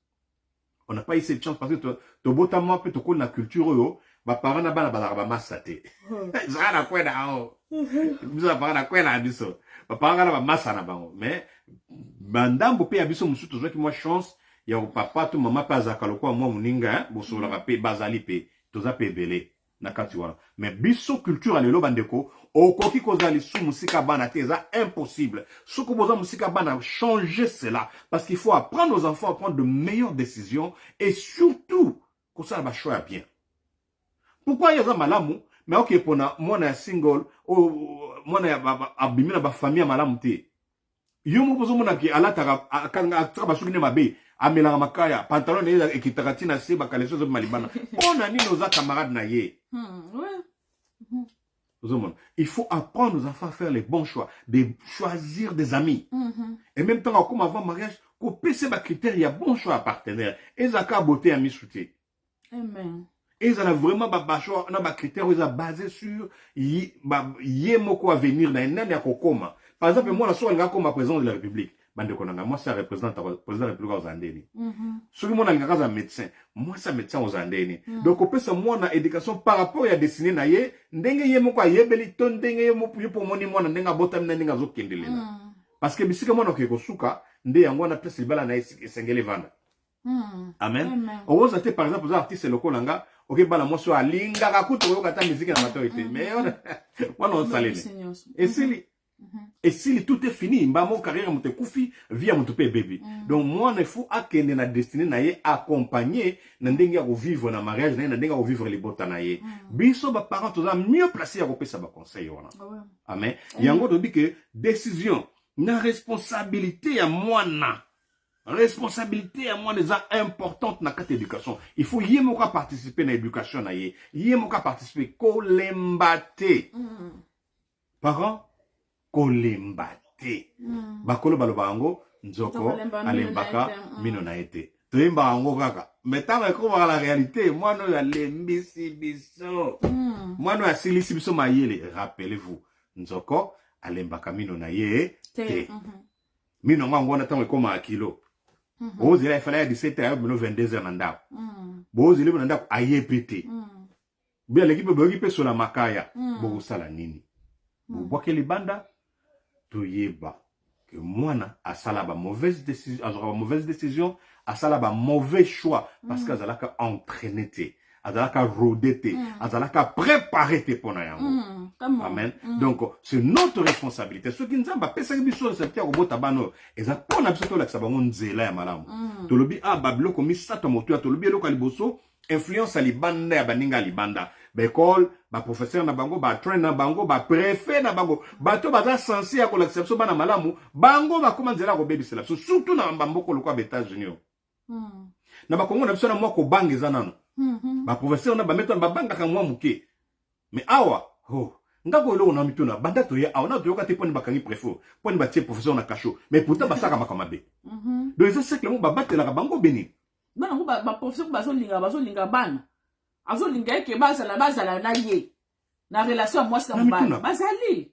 On n'a pas eu cette chance parce que to botama pe to ko na culture yo ba parana bana ba masate za na kwenda o biso ba na kwenda biso ba parana ba masana bango mais bandambo pe abiso musu to ki moi chance ya papa to mama pa za kaloko moi muninga boso la pe bazali pe to za pe belé na kati wana mais biso culture alelo bandeko okoki kozali su musika bana te za impossible soko boza musika bana changer cela parce qu'il faut apprendre aux enfants à prendre de meilleures décisions et surtout que ça va choisir bien. Pourquoi yaza malamu mais ok pona mona single o mona ya abimina ba famille malamu te. Yo mo pozo mona ki alata akanga traba sukine mabe amela makaya pantalon eza ekitakatina se ba kaleso zo malibana ona nini oza camarade na ye. Il faut apprendre aux enfants à faire les bons choix, de choisir des amis. Et même temps comme avant mariage, qu'on pèse ba critères, il y a bon choix à partenaire. Et ça ka beauté à mi-souté. Amen. Et ça a vraiment ba choix, on a ba critères ils a basé sur yemoko à venir dans un ya kokoma. Par exemple, moi la soirée comme président de la République, bande konanga moi ça représente président de la République aux Andeni. Celui moi nga médecin, moi ça médecin aux Andeni. Donc on peut se moi na éducation par rapport à dessiner na ye, ndenge yemoko a yebeli ton ndenge yemoko pour moni moi ndenga botam ndenga zo kendelela. Parce que bisika moi na ko suka nde yango na place libala na esengele vanda. Amen. On va par exemple aux artistes locaux langa ok bala moi so alinga ka kuto ko kata musique na mato ete mais on on salé. Et si tout est fini, mon carrière mon koufi via mon topé bébé. Donc moi il faut akende na destinée na ye accompagner na ndenga ko vivre na mariage na ndenga ko vivre les bota na ye. Biso ba parents toza mieux placés à kopesa ba conseil wana. Amen. Yango to bi que décision na responsabilité à moi na. Responsabilité à moi déjà importante na carte éducation. Il faut yemoka participer na éducation na ye. Yemoka participer kolembate. Parents kolembate. Bakolo balobango nzoko alembaka mino na ete. Toyemba ango kaka. Metanga ko la réalité, moi no ya lembisi biso. Moi no ya silisi biso mayele, rappelez-vous. Nzoko alembaka mino na ye te. Mino mango na tango koma kilo. Bozi la fallait 17h à 22h nanda. Bozi le nanda ayepete. Bien l'équipe bogi sur la makaya. Bogo sala nini. Bo ke libanda toyeba que mwana asala ba mauvaise décision, asala ba mauvais choix parce que azalaka entraîné te, azalaka rodé te, azalaka préparé te pona yango. Amen. Donc c'est notre responsabilité. Ce qui nous a pesa biso c'est kia robota bano eza pona biso to la sabango nzela ya malamu. To lobi bablo komi sato moto to lobi eloko liboso influence libanda ya baninga libanda. Ba école, ba professeur na bango, ba train na bango, ba préfet na bango, ba to ba censé ya ko l'exception bana malamu, bango ba comment nzela ko bebi cela. Surtout na mbamboko lokwa États-Unis. Na ba kongo na biso na mwa ko bangeza nano. Ba professeur na ba meto ba banga ka mwa muke. Mais awa, ndako lo na mituna banda to ya awa na to yoka te poni bakangi préfet, poni ba tie professeur na kacho, mais pourtant ba saka makamabe. Donc c'est que le ba batela ka bango beni. Bana ko ba professeur ba so linga bana. Azo linga ke bazala na ye na relation moi ça mbana bazali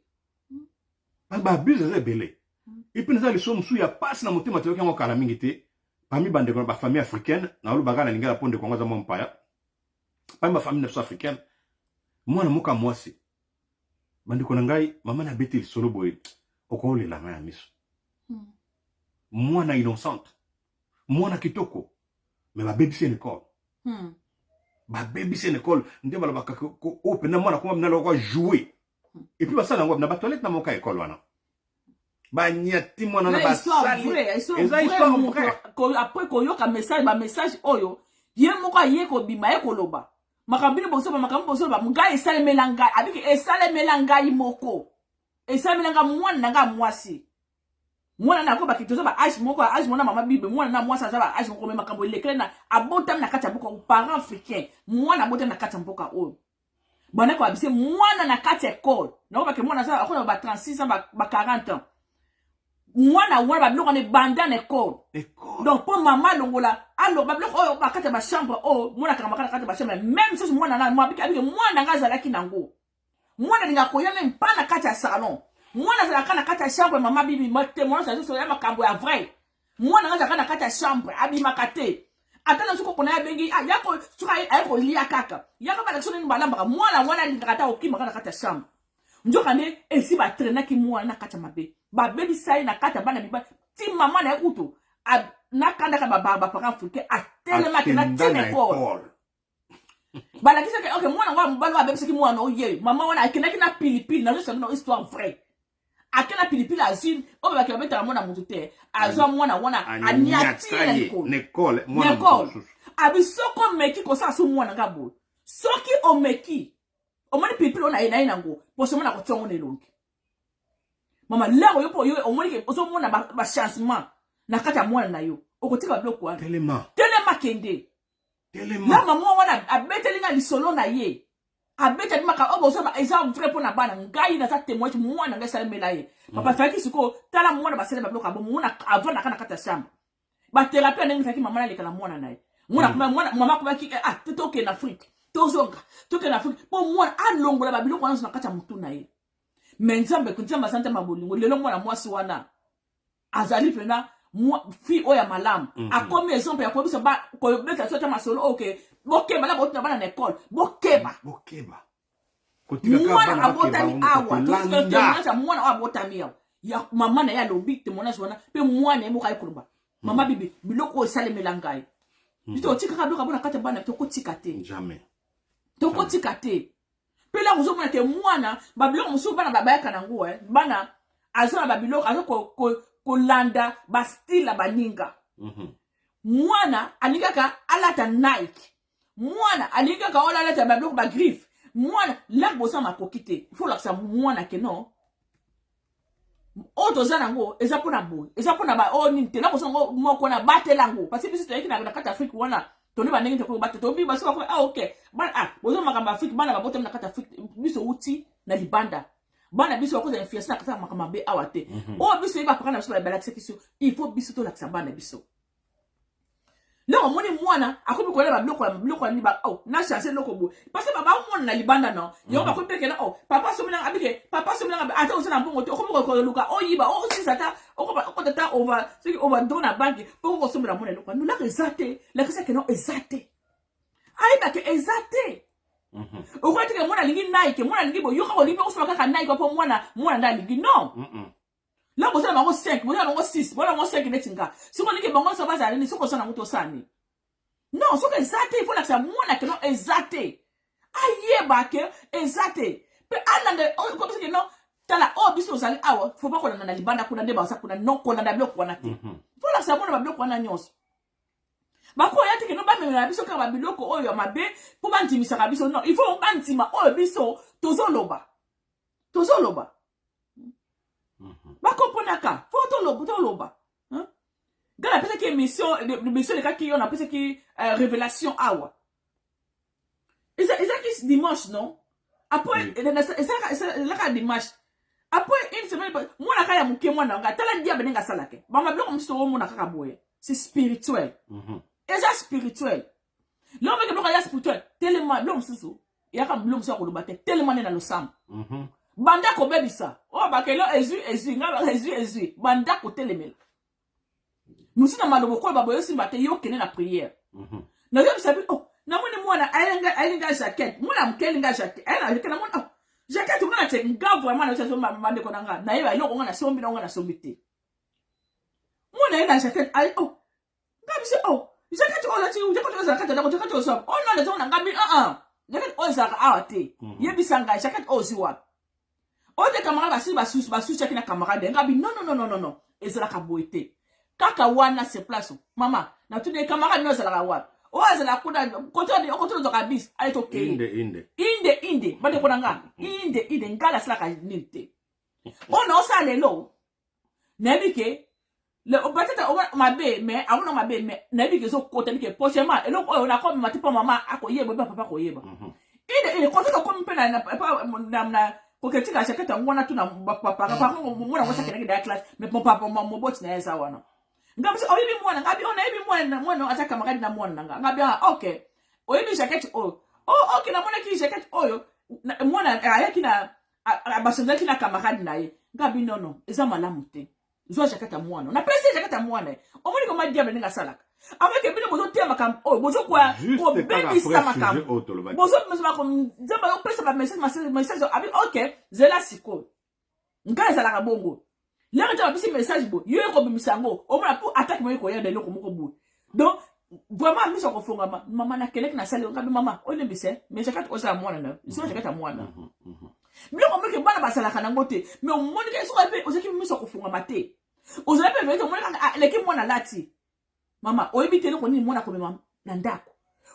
ba abuse za belé et puis nous so musu ya passe na motema to yango kala mingi te parmi bande ko ba famille africaine na lo bagala linga la ponde kongo za mompaya pas ma famille africaine. Moi na muka mwasi. Bandi konangai maman na beti solo boy. Oko le la main miso. Moi na innocente. Moi na kitoko. Mais ma baby c'est une école. Ma baby c'est une école. Nde bala baka ko open na moi na ko na lo jouer. Et puis ça na ngwa na ba toilette na moka école wana. Ba nyati moi na ba sali. Histoire vraie. Après ko yoka message oyo, ye moko ye ko bima e ko loba. Makambini boso ba mga esale melanga abiki esale melanga imoko. Esale melanga mwana nga mwasi. Mwana na ko ba kitoza ba age moko age mwana mama bibe mwana na mwasa za ba age moko me makambo lekele na abota na kati ya boka parent africain. Mwana abota na kati ya mboka oyo. Bana ko abise mwana na kati ya école. Na ko ba ke mwana za akona ba 36 ans ba 40 ans. Mwana ba biloko ne banda na école. Donc pour maman longola alors ba biloko oyo ba kati ya ba chambre o mwana kama kati ya ba chambre même chose mwana na mwa biki abike mwana nga zalaki nango. Mwana ninga koyana mpana kati ya salon. Mwana zalaka na kati ya chambre mama bibi mote mwana sa so ya makambo ya vrai. Mwana nga zalaka na kati ya chambre abima kate. Atana suko kona ya bengi yako suka ayako lia kaka. Yako ba lakso ni balamba mwana lingata okima kana kati ya chambre. Njoka ne esi ba traîner ki mwana na kati ya mabe. Ba baby sai na kati ya bana biba ti mama na ekuto na kanda ka ba parent africain atelema ke na tene ko. Bala kisa ke okay mwana wa mbalo wa baby siki mwana oye mama wana akina kina pilipili na juste une histoire vraie. Akena pilipili azine o ba ke ba beta mwana mutu te azwa mwana wana anyati Nicole mwana abisoko meki ko sa so mwana ngabo soki o meki o mani pilipili ona ina ngo poso mwana ko tongo ne longi mama lero yo po yo o moni ke o so mwana ba changement na kata mwana na yo okotika bloko wana telema kende la maman wana abetelinga lisolo na ye abeta maka obo so ba exemple vrai pour na bana ngai na za témoin mwana nga sala melaye papa faki siko tala mwana ba sala ba bloka bo mwana avant na kana kata shamba ba thérapie na ngifaki mama na lekala mwana naye mwana mama ko baki toke na Afrique tozonga toke na Afrique po mwana alongola ba biloko wana na kata mutu na ye menzambe kunzamba sante mabolingo lelo mwana mwasi wana azali pena fi oya malamu akomi exemple ya kobisa ba ko beta sota masolo okay bokeba la botna bana na école bokeba mwana abotami awa tusikia mwana abotami ya mama na ya lobite mwana zwana pe mwana emo kai kurba mama bibi biloko osale melangai bito tika ka biloko bona kata bana to kotika te jamais to kotika te pe la uzomona te mwana ba biloko musu bana baba yaka na nguo bana azona ba biloko azoko kolanda ba style baninga mwana anikaka alata Nike mwana anikaka alata ba biloko ba griffe mwana la bosa makokite il faut laksa mwana ke non o tozana ngo eza pona boy eza pona ba o ninte la bosa ngo moko na batela ngo parce que biso to yeki na kata Afrique wana to ne ba ndenge to batela to bi baso ko okay bana bozo makamba Afrique bana ba botem na kata Afrique biso uti na libanda bana biso ko za influence na kata makamba be awate o biso iba pakana biso la balakse kiso il faut biso to laksa bana biso là on moni mwana akobi ko leba bloko ni ba na chance loko bo parce que baba mwana na libanda no yo ba ko peke na papa so mina abike papa so mina ata o sena mbongo to ko luka o yiba o si sata o ko tata over dona banki pour ko so mina mwana loko no la rezate la kesa ke no ezate ai ba ke ezate o ko tike mwana lingi Nike mwana lingi bo yo ko lingi o so ka Nike ko mwana nda lingi no là vous avez bango 5 vous avez bango 6 vous avez bango 5 netinga si on dit que bango ça va aller ni soko ça na muto sani non soko exacté il faut la que ça mona que non exacté aye ba que exacté pe alande comme ça que non tala o biso zali awa faut pas qu'on na libanda kuna ndeba ça kuna non qu'on na bloc wana te faut la que ça mona ba bloc wana nyos ba ko yate que non ba memela biso ka ba biloko oyo mabe pour bantimisa ka biso non il faut bantima oyo biso tozoloba ba komponaka foto loba hein gala pesa ki mission de kaki on a pesa ki révélation awa ça qui dimanche non après ça la dimanche après une semaine moi na kaya muke mwana nga tala dia benenga salake ba mablo mso mo na kaka boye c'est spirituel et ça spirituel l'homme que bloka ya spirituel tellement l'homme sous ya ka l'homme so ko lobate tellement na lo sam banda ko bebisa o bakelo ezu ngaba ezu banda ko telemela nous na malobo ko babo yo simba te yo kene na prière na yo sabi na moni mwana alinga jacket mwana mkelinga jacket ela kana mwana jacket ngana te nga vraiment na so mande ko nanga na yeba eloko ngana sombi na ngana sombi te mwana ina jacket ai oh ngabi se oh jacket ola ti jacket oza jacket na ko jacket oza oh no le zona ngabi jacket oza awate yebisanga jacket oziwa ote camarade basu chaki na camarade ngabi non ezala ka boite kaka wana se place mama na tous les camarades no zala wa o azala kuna koto zo ka bis ale to ke inde bade kona nga inde ngala sala ka nite ono sa lelo nebike le obatata o mabe mais awona mabe mais nebike zo kote bike pochema elo o na ko matipo mama akoyeba papa koyeba inde koto ko mpena na koketika shaketa ngwana tu na papa mwana ngosa keneke da class mais mon papa mon bot na esa wana ngabi oyibi mwana ngabi ona yibi mwana ataka makadi na mwana ngabi okay oyibi shaketi oyo okay na mwana ki shaketi oyo mwana ayaki na abasonza kina kamarade na ye ngabi non eza malamu te zo shaketa mwana na pesa shaketa mwana omoni ko madiable ninga salaka avec que bino bozo tema kam bozo kwa ko bebi sama kam bozo mesma kom zamba pesa ba message abi okay zela siko ngala zala ka bongo la ka bisi message bo yo ko bimisango o mona pour attaque mo ko yenda loko moko bu donc vraiment miso ko fonga mama na kelek na sale ngabi mama o le bise mais jakat o za mwana na so jakat mwana mino ko meke bana basala kana ngote mais o moni ke so ape o zaki miso ko fonga mate o za pe veto moni ka leki mwana lati mama oyibitele ko ni mona ko mama na ndako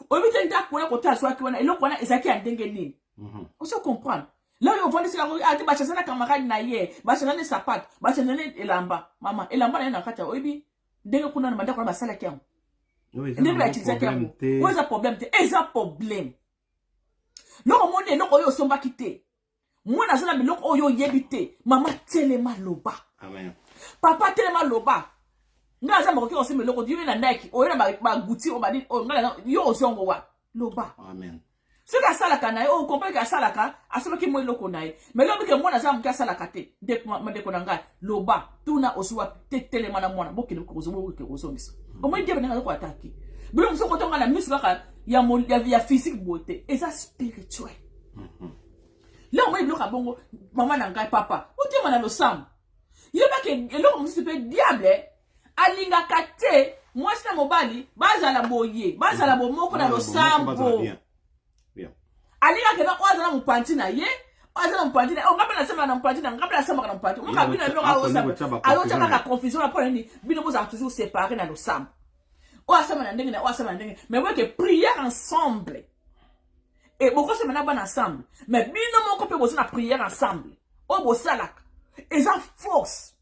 oyibitele ndako na ko taswa ki wana eloko wana ezaki andenge nini on se comprendre là on voit c'est ati ba chasana camarade na ye ba chasana sapat ba chasana elamba mama elamba na kata oyibi ndenge kuna na ndako na basala kyango ndenge ba tisa kyango oza problème te eza problème loko monde loko yo somba kite mwana zana biloko oyo yebite mama telema loba amen papa telema loba nga za moko ki osime loko diwe na ndaki oyena ba guti o badi o ngala yo osongo wa loba amen ce ka sala kana o comprendre ka sala ka asolo ki mo loko nae mais lobi ke mwana za mka sala ka te de ko nanga loba tuna osuwa telema na mwana bokile ko zo ke osongisa o mo diebe nga ko ataki bilo mso ko tonga na misla ka ya physique beauté et ça spirituel là o mo bloka bongo mama na ngai papa o tema na lo sam yeba ke eloko mso pe diable alinga kate mwasi na mobali bazala boye bazala bomoko na losambo alinga kena oazala mupanti na ye oazala mupanti na ngapa na sema na mupanti na ngapa na sema na mupanti ngapa bino bino osambo alota ka confusion na pona ni bino boza toujours séparés na losambo oasema na ndenge na oasema na ndenge mais ouais que prière ensemble et boko sema na bana ensemble mais bino moko pe boza na prière ensemble o bosalaka eza force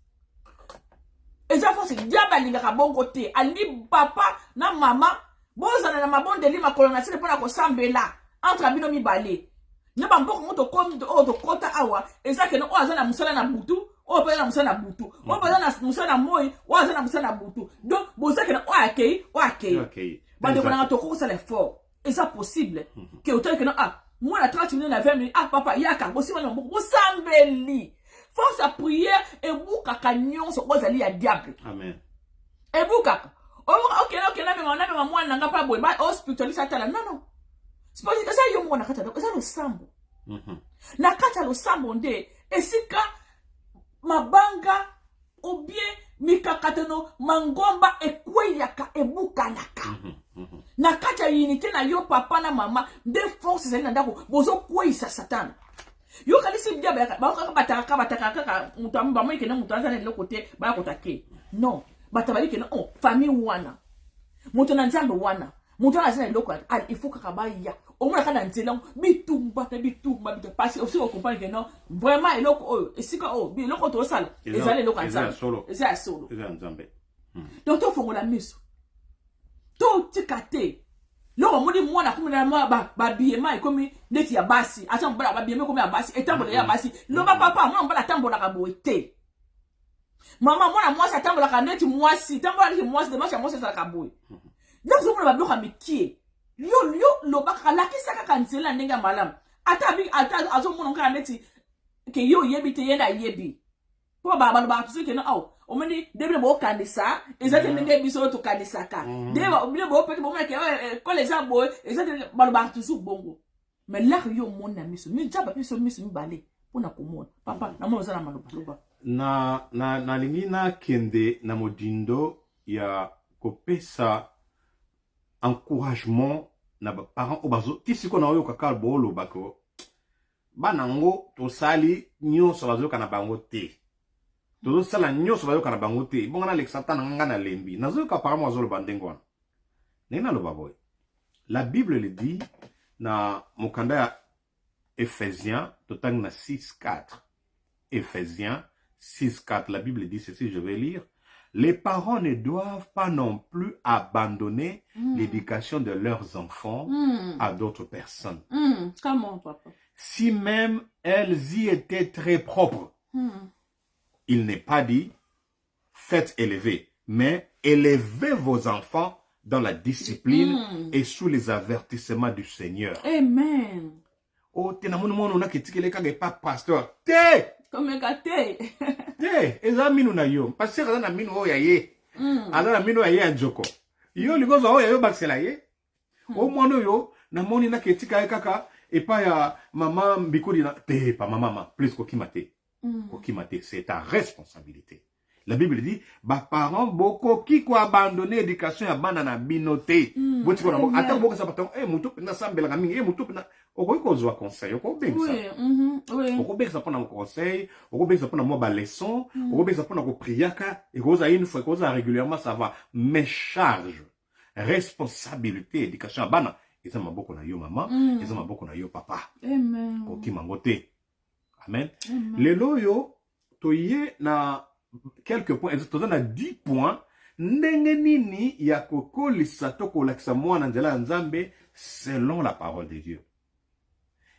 eza force diable alingaka bongo te alingi papa na mama bozana na mabondeli makolo na tile pona kosambela entre bino mibale nyaba mboko moto kondo o to kota awa eza keno o azana musala na butu o pe na musala na butu o pe na musala na moi o azana musala na butu donc boza keno o akei bande kona to ko sala fort eza possible que autant que moi la 30 minutes na 20 minutes papa yaka bosi wana mboko bosambeli force à prière et bouka kanyon so ozali ya diable amen et bouka ok na me mwana nanga pa boy ba hospitalisa tala non sponsor ça yo mwana kata ça le sambo na kata le sambo nde esika mabanga ou bien mikakateno mangomba ekweyaka ebukanaka na kata unité na yo papa na mama de force zali na ndako bozo kweyisa satana yo kalisi bia ba bataka mutu amba mo ikena mutu azana le côté ba kotake non batabali kena famille wana mutu na nzambe wana mutu azana le côté il faut ka ba ya o mona kana nzela bitumba parce aussi on comprend que non vraiment eloko esika bi eloko to sala ezali eloko nzambe ezali solo ezali nzambe donc to fongola miso to tikate loko modi mwana kumina ba biema ikomi neti ya basi ata mbala ba biema komi ya basi etambola ya basi loba papa mwana mbala tambola ka boite mama mwana mwasi tambola ka neti mwasi tambola neti mwasi de mwasi sala ka boy donc zo mwana ba bloka mikie yo loba ka la kisaka kanzela ndenge malam ata azo mwana ka neti ke yo yebi te yenda yebi po ba tusu ke na o omeni Débile bo kanisa, ezate ndenge biso to kanisaka. Débile bo peut bo meke quand les gens bo ezate ba toujours bongo. Mais là yo mon ami so, mi jaba biso mi balé pona komona. Papa, na mo za na maloba. Na lingi na kende na modindo ya kopesa encouragement na ba parents obazo tisiko na oyo kakal bolo bako banango to sali nyonso bazo kana bango te to sala nyonso bazo kana bango te bonga na lexata na ngana lembi nazo ka parents azolo bandengo wana nena lo baboy. La Bible le dit na mokanda ya Ephésiens totang na 6:4. Ephésiens 6:4, la Bible dit ceci, je vais lire. Les parents ne doivent pas non plus abandonner l'éducation de leurs enfants à d'autres personnes. Comment, papa? Si même elles y étaient très propres, il n'est pas dit faites élever, mais élevez vos enfants dans la discipline et sous les avertissements du Seigneur. Amen. Oh, t'es na mono na ketikele kage pas pasteur. Te! Comme gâté. Te, eza minu na yo. Pasteur eza na minu o ya ye. Aza na minu ya ye anjoko. Yo ligozo o ya yo baksela ye. O mono yo na moni na ketika kaka epa ya mama mbikudi na te pa mama plus kokimate. Kokimate, c'est ta responsabilité. La Bible dit, ba parents boko ki ko abandonner éducation ya bana na binote. Boti ko na mo ata boko sa paton mutu na sambela ka mingi mutu na oko ko zwa conseil oko bengisa. Oui. Oko bengisa pona mo conseil, oko bengisa pona mo ba leçon, oko bengisa pona ko priaka et ko za une fois ko za régulièrement ça va. Mais charge, responsabilité éducation ya bana, eza maboko na yo maman, eza maboko na yo papa. Amen. Ko ki mangote. Amen. Lelo yo toye na quelques points, on a 10 points. Ndenge nini ya kokolisa to kolakisa mwana nzela nzambe selon la parole de Dieu.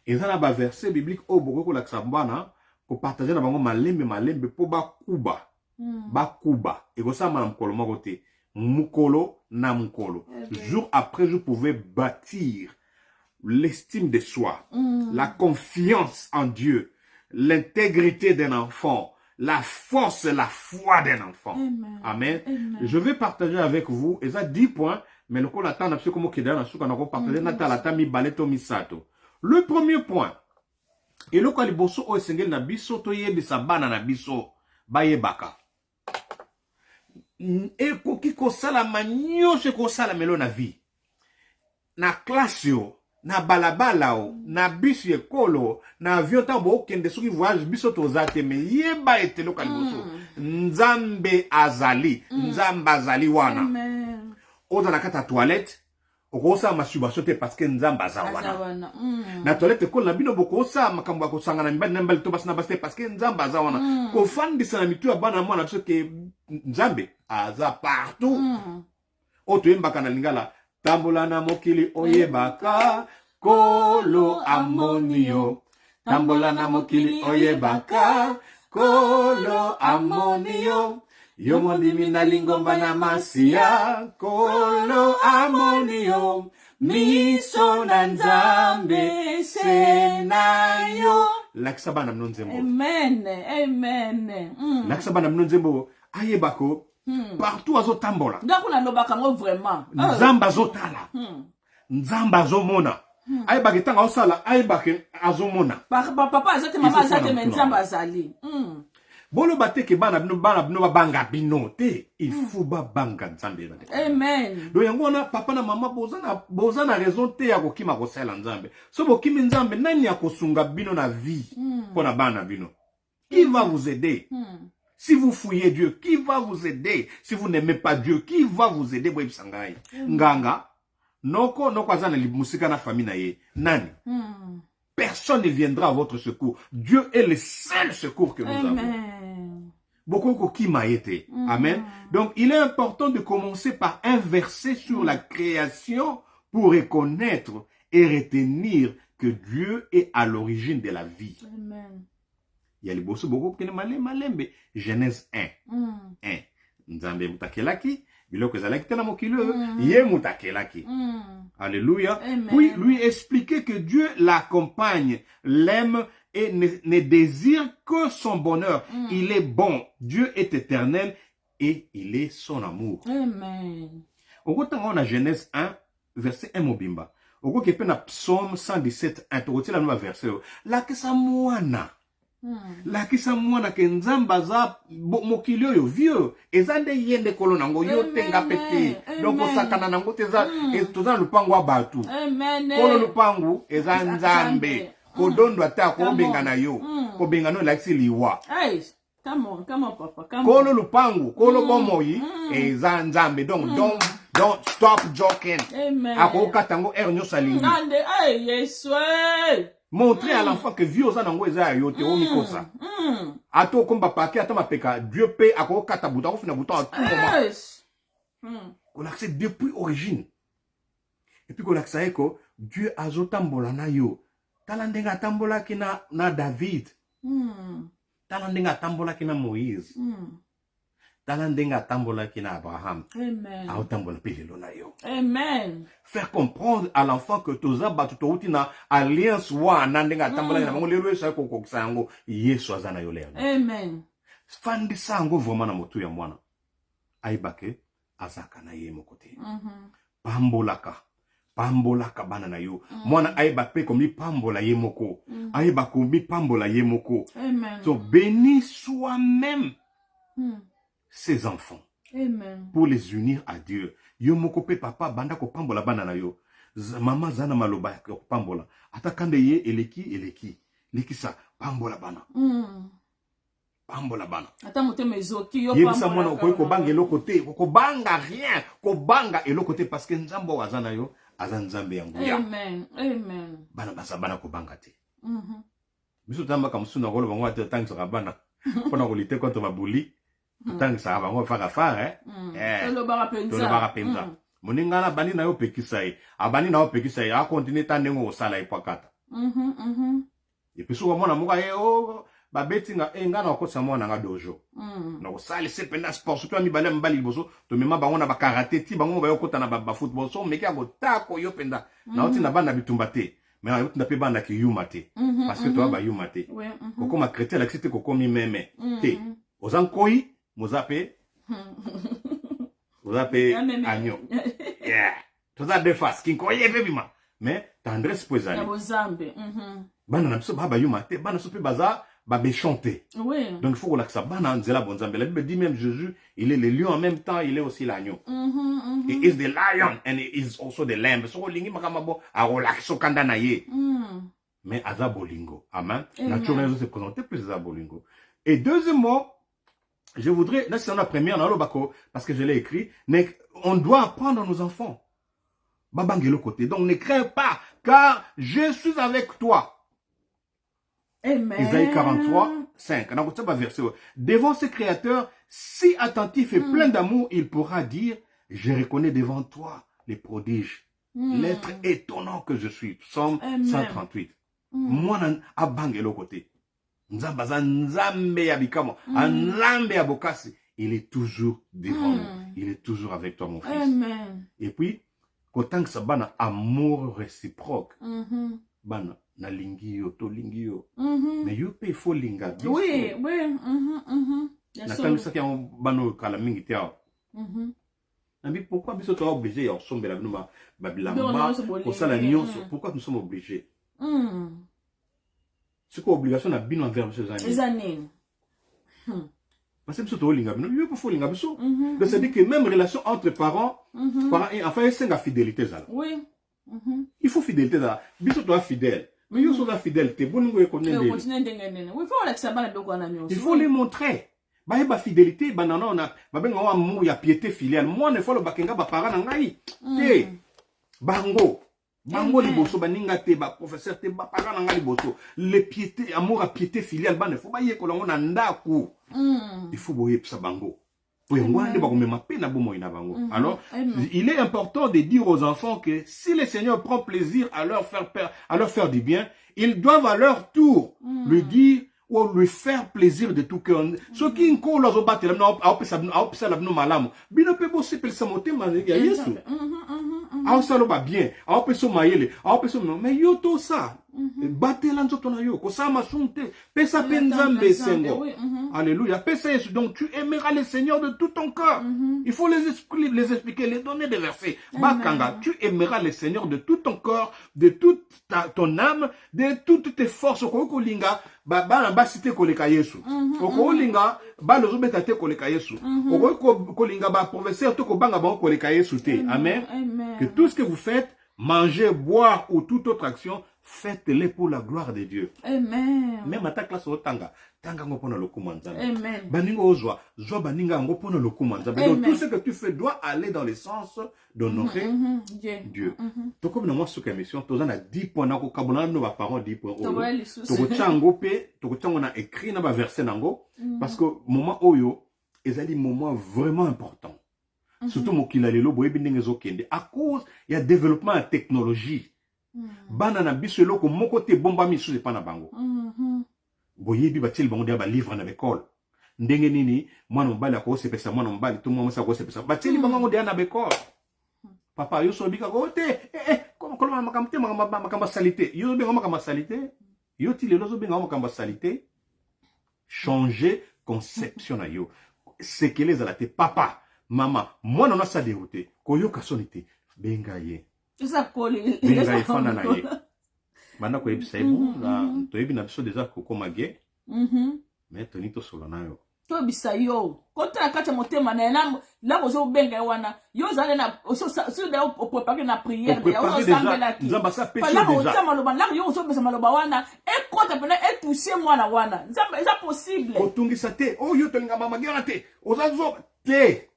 Et dans la verset biblique au boko kolakisa mwana ko partager na bango malembe po bakuba. Bakuba. Et ça ma mukolo moko te. Mukolo na mukolo. Jour après jour pouvait bâtir l'estime de soi, la confiance en Dieu, l'intégrité d'un enfant. La force et la foi d'un enfant. Amen. Je vais partager avec vous, et ça 10 points, mais le coup l'attend, on a comment qu'il y a dans partager mi baleto misato. Le premier point, et le cas liboso o esengel na biso to yebi sabana na biso baye baka. E koki ko sala manyo se ko sala melo na vie. Na classe yo, na balabala o, na bisi ekolo, na avion tambo okende soki voyage biso tozate me yeba ete loka liboso. Nzambe azali, nzamba azali wana. Amen. Oza na kata toilette, okosa masturbation te parce que nzamba azawana. Na toilette ekolo na bino bokosa makambo akosanga na mbali na mbali to basi na basi parce que nzamba azawana. Ko fandisa na mitu ya bana mwana biso ke nzambe aza partout. O toyembaka na lingala tambola na mokili oyebaka kolo amonio. Tambola na mokili oyebaka kolo amonio. Yo mondimi na lingomba na masia kolo amonio. Miso na nzambe senayo. Laksaba na mnonzembo. Amen. Amen. Laksaba na mnonzembo ayebako. Partout azo tambola. Ndako na lobaka ngo vraiment. Nzamba zotala. Nzamba zomona. Ayebaki tanga osala, ayebaki azomona. Papa azate mama azate nzamba azali. Bolo bateke bana bino banga bino te. Il faut ba banga nzambe na te. Amen. Do yango na papa na mama boza na raison te ya kokima kosala nzambe. So bokimi nzambe nani ya kosunga bino na vie pona bana bino. Qui va vous aider? Si vous fouillez Dieu, qui va vous aider? Si vous n'aimez pas Dieu, qui va vous aider? Nganga, noko azana li musika na famille na ye. Nani? Personne ne viendra à votre secours. Dieu est le seul secours que nous avons. Beaucoup qui m'a été. Amen. Donc, il est important de commencer par un verset sur la création pour reconnaître et retenir que Dieu est à l'origine de la vie. Amen. Il y a les bosso beaucoup qui ne malembe. Genèse 1. 1. Nzambe mutakelaki, biloko ezalaki tena mokilo, ye mutakelaki. Alléluia. Puis lui expliquer que Dieu l'accompagne, l'aime et ne désire que son bonheur. Il est bon. Dieu est éternel. et il est son amour. Amen. On a Genèse 1, verset 1 mobimba. On a Psaume 117, 1, la nouvelle verset. La kisa mwana. La kisa mwana ke nzamba za mokili oyo vieux. Ezande yende kolo nango yo tenga pete. Donc osakana nango teza toza lupangu wa batu. Amen. Kolo lupangu eza nzambe. Kodondo ata ko benga na yo. Ko benga no laksi liwa. Hey, come on papa, come on. Kolo lupangu, kolo bomoyi eza nzambe. Donc don't stop joking. Amen. Ako katango ernyo salingi. Nande ay Yesu. Montrer à l'enfant que vieux za nango eza yote o mikosa. Ato komba pake ata mapeka Dieu paie ako kata buta ko fina buta tout moment. On accepte depuis origine. Et puis qu'on accepte que Dieu a zotambola na yo. Talandenga tambola kina na David. Talandenga tambola kina Moïse. Talandenga tambola kina Abraham. Amen. A tambola pelelo na yo. Amen. Faire comprendre à l'enfant que toza batuto na alliance wa nandenga tambola kina ngo lelo sa ko koksango Yesu azana yo lelo. Amen. Fandi sango vraiment na motu ya mwana. Aibake azaka na ye mokote. Pambolaka bana na yo. Mwana aiba pe komi pambola ye moko. Aiba komi pambola ye moko. Amen. So bénis soi-même ses enfants. Amen. Pour les unir à Dieu. Yo moko pe papa banda ko pambola bana na yo. Mama zana maloba ko pambola. Ata kande ye eleki. Lekisa pambola bana. Pambola bana. Ata motema ezoki yo pambola. Yebisa mwana ko banga eloko te, ko banga rien, ko banga eloko te parce que nzambo azana yo. Azanzambe yangu ya. Amen. Amen. Bana bana ko banga te. Biso tamba kamsuna ko bango ate tangisa bana. Pona ko lite contre babuli. Tangisa bango faka fara Tolo bara penza. Moninga na bani na yo pekisa e. Abani na yo pekisa e a continuer tandengo osala ipakata. Et puis souvent mona muka o babeti nga ngana ko samo na nga dojo. Na ko sali se penda sport surtout mi bale mbali bozo to mema bango na ba karaté ti bango ba yo kota na ba football so meki ako tako yo penda. Na oti na bana bitumba te. Mais oti na pe bana ki yuma te. Parce que toi ba yuma te. Koko ma chrétien la cité koko mi meme. Te. Ozan koi mozape. Mozape agno. Yeah. Toza de face kin ko yeve bima. Mais tendresse poisane. Na bozambe. Bana na biso ba yuma te, bana so pe baza ba chanter. Oui. Donc il faut qu'on accepte bana nzela bonzambe. La Bible dit même Jésus, il est le lion en même temps, il est aussi l'agneau. He is the lion and he is also the lamb. So lingi makamabo a relaxo kanda na ye. Mais aza bolingo. Amen. Naturellement se présenter plus aza bolingo. Et deuxièmement, je voudrais, là c'est la première dans le bako parce que je l'ai écrit, on doit apprendre à nos enfants. Babangelo côté. Donc ne crains pas car je suis avec toi. Amen. Isaïe 43, 5. Devant ce créateur si attentif et plein d'amour, il pourra dire, je reconnais devant toi les prodiges, l'être étonnant que je suis. Psaume 138. Moi, à bangelo côté. Nzambe yabikamo, nzambe yabokasi. Il est toujours devant nous. Il est toujours avec toi, mon fils. Amen. Et puis, quand ça bana amour réciproque, bana na lingi yo to lingi yo. Mais yo pe fo linga biso. Oui. Na tangi ça qui a bano kala mingi tia. Nambi pourquoi biso to obligé ya sombe la bino ba bilamba pour ça la nyonso. Pourquoi nous sommes obligés? C'est quoi obligation na bino envers ces amis? Les années. Parce que biso to linga bino yo pe fo linga biso. Donc ça dit que même relation entre parents, parents et enfants c'est la fidélité ça. Oui. Il faut fidélité là. Biso to fidèle. Mais ils sont fidélité. Il faut les montrer. Ba fidélité, banana on a babenga wa amour ya piété filiale. Moi ne faut le bakenga ba parents na ngai. Te. Bango liboso baninga te ba professeur te ba parents na ngai liboso. Le piété amour à piété filiale ba ne faut ba yekola ngo na ndako. Il faut boyer ça bango. Alors, il est important de dire aux enfants que si le Seigneur prend plaisir à leur faire du bien, ils doivent à leur tour lui dire ou lui faire plaisir de tout cœur. Ce qui est encore là, bien, mais yo to ça, Battez l'anzoto na yo. Kosama sunte. Pesa penzambe sengo. Alléluia. Pesa Yesu. Donc tu aimeras le Seigneur de tout ton cœur. Il faut les expliquer, les donner des versets. Bakanga, tu aimeras le Seigneur de tout ton corps, de toute ton âme, de toutes tes forces. Kokolinga, ba cité koleka Yesu. Kokolinga, ba lozo betate koleka Yesu. Kokolinga ba professeur to ko banga ba koleka Yesu te. Amen. Que tout ce que vous faites, manger, boire ou toute autre action, faites-les pour la gloire de Dieu. Amen. Même à ta classe au tanga ngo pona lokumanza. Amen. Baningo ozwa, zo baninga ngo pona lokumanza. Donc tout ce que tu fais doit aller dans le sens d'honorer Dieu. Donc comme dans moi ce émission, toza na 10 points na ko kabona no ba parents 10 points. To tchango pe, to tchango na écrit na ba verset nango parce que moment oyo ezali moment vraiment important. Surtout mokila lelo boyebi ndenge ezokende à cause il y a développement en technologie. Bana na biso eloko moko te bomba misu de pana bango. Boyebi batil bango dia ba livre na école. Ndenge nini mwana mbali ako sepesa mwana mbali tout mwana ko sepesa. Batil bango dia na école. Papa yo so bika ko te comme makamte makamba salité. Yo benga makamba salité. Yo ti lelo zo benga makamba salité. Changer conception na yo. C'est que les alate papa, maman, moi non a ça dérouté. Koyo kasonité benga ye. Ça colle. Benga ye fana na ye. Bana ko yebisa ibu na to yebi na biso déjà ko komage. Mais toni to solo na yo. To bisa yo. Kota kata motema na la bozo benga wana. Yo zane na so da o préparer na prière de o zambela ki. Nzamba sa péché déjà. Là déjà. Maloba la yo so besa maloba wana e kota pena e toucher mwana wana. Nzamba est possible. Kotungisa te. Oh yo tolinga mama gera te. Ozazo te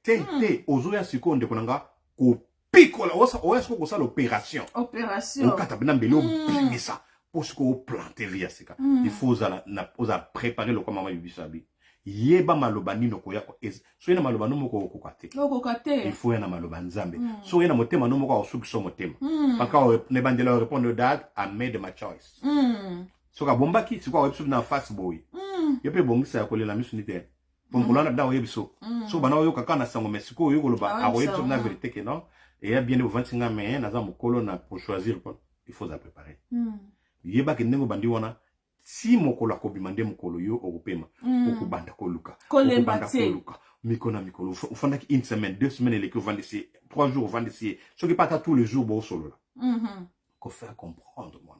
ozo ya sikonde konanga ko pikola oya siko kosala opération. Opération. Okata bena mbelo bimisa. Parce que planter via sika. Il faut oza préparer le comment bisabi. Yeba maloba nino ko yako so yena maloba no moko okokate. Okokate. Il faut yena maloba nzambe. So yena motema no moko osukiso motema. Paka ne bandela répondre that I made my choice. So ka bombaki siko websu na face boy. Yepe bongisa ko lela misu nite. Pongolana da oyebiso. So bana oyo kaka na sango mesiko oyo koloba a oyebiso na vérité que non. Et ya bien au 25 mais na za mokolo na pour choisir il faut la préparer. Yeba ke ndengo bandi wana si mokolo akobimande mokolo yo okupema okubanda koluka okubanda koluka mikona mikolo ufandaki une semaine 2 semaines les que vendessier 3 jours vendessier ce qui pas tous les jours bo solo là ko faire comprendre moi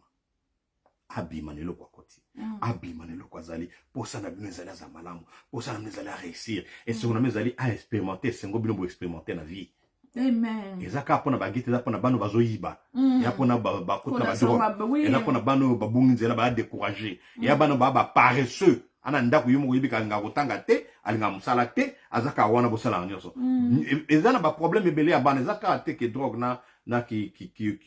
abimanelo kwa koti abimanelo kwa zali pour ça na bino zali za malamu pour ça na bino zali réussir et ce qu'on a zali à expérimenter c'est ngo bino bo expérimenter na vie. Amen. Ezaka pona bagite za pona bano bazoyiba. Ya pona ba kota ba dro. Ela pona bano babunginzela ba décourager. Ya bano ba paresseux. Ana ndako yumo yibika nga kotanga te, alinga musala te, azaka wana bosala nyoso. Ezana ba problème ebele ya bana ezaka te ke drogue na ki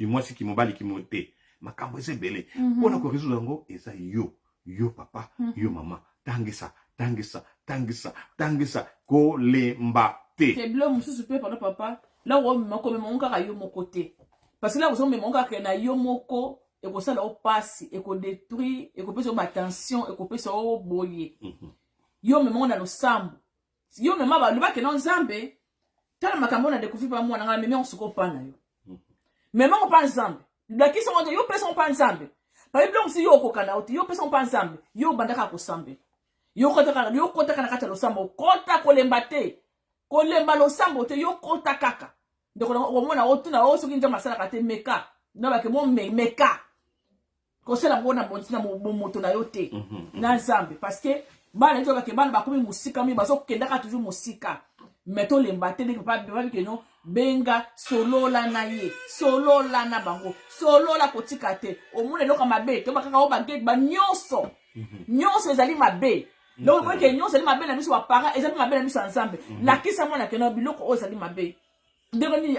mwasi ki mobali ki moté. Makambo ezebele. Pona ko résoudre ngo eza yo papa, yo mama. Tangisa ko lemba te. Te blo mususu pe pardon papa. Là où moko memonga ka yo moko te. Parce que là où memonga ka na yo moko et ko sala o passe et ko détruire et ko pesa ba tension et ko pesa o boye. Yo memonga no sambu. Yo mema ba luba ke non zambe. Tala makambo na découvrir pa mwana ngala meme on se kopana yo. Meme on pa zambe. Ndaki so yo pesa on pa zambe. Par exemple si yo ko kana oti yo pesa on pa zambe. Yo bandaka ko sambe. Yo kota kana kata lo sambo kota ko lembate. Kolemba lo sambo te yo kota kaka. Donc on mona otuna o soki njama sala kate meka. Na ba ke mo meka. Ko sala bona bontina mo moto na yo te. Na zambe parce que ba na to ba ke ba ba komi musika mi bazo kenda ka toujours musika. Meto lemba te de pa ke no benga solola na ye. Solola na bango. Solola kotika te. O mona loka mabe to ba kaka o ba gate ba nyonso. Nyonso ezali mabe. Donc moi que nous c'est ma belle amie sur parents et c'est ma belle amie ensemble la qui ça moi na que no biloko o sali mabe ndengeni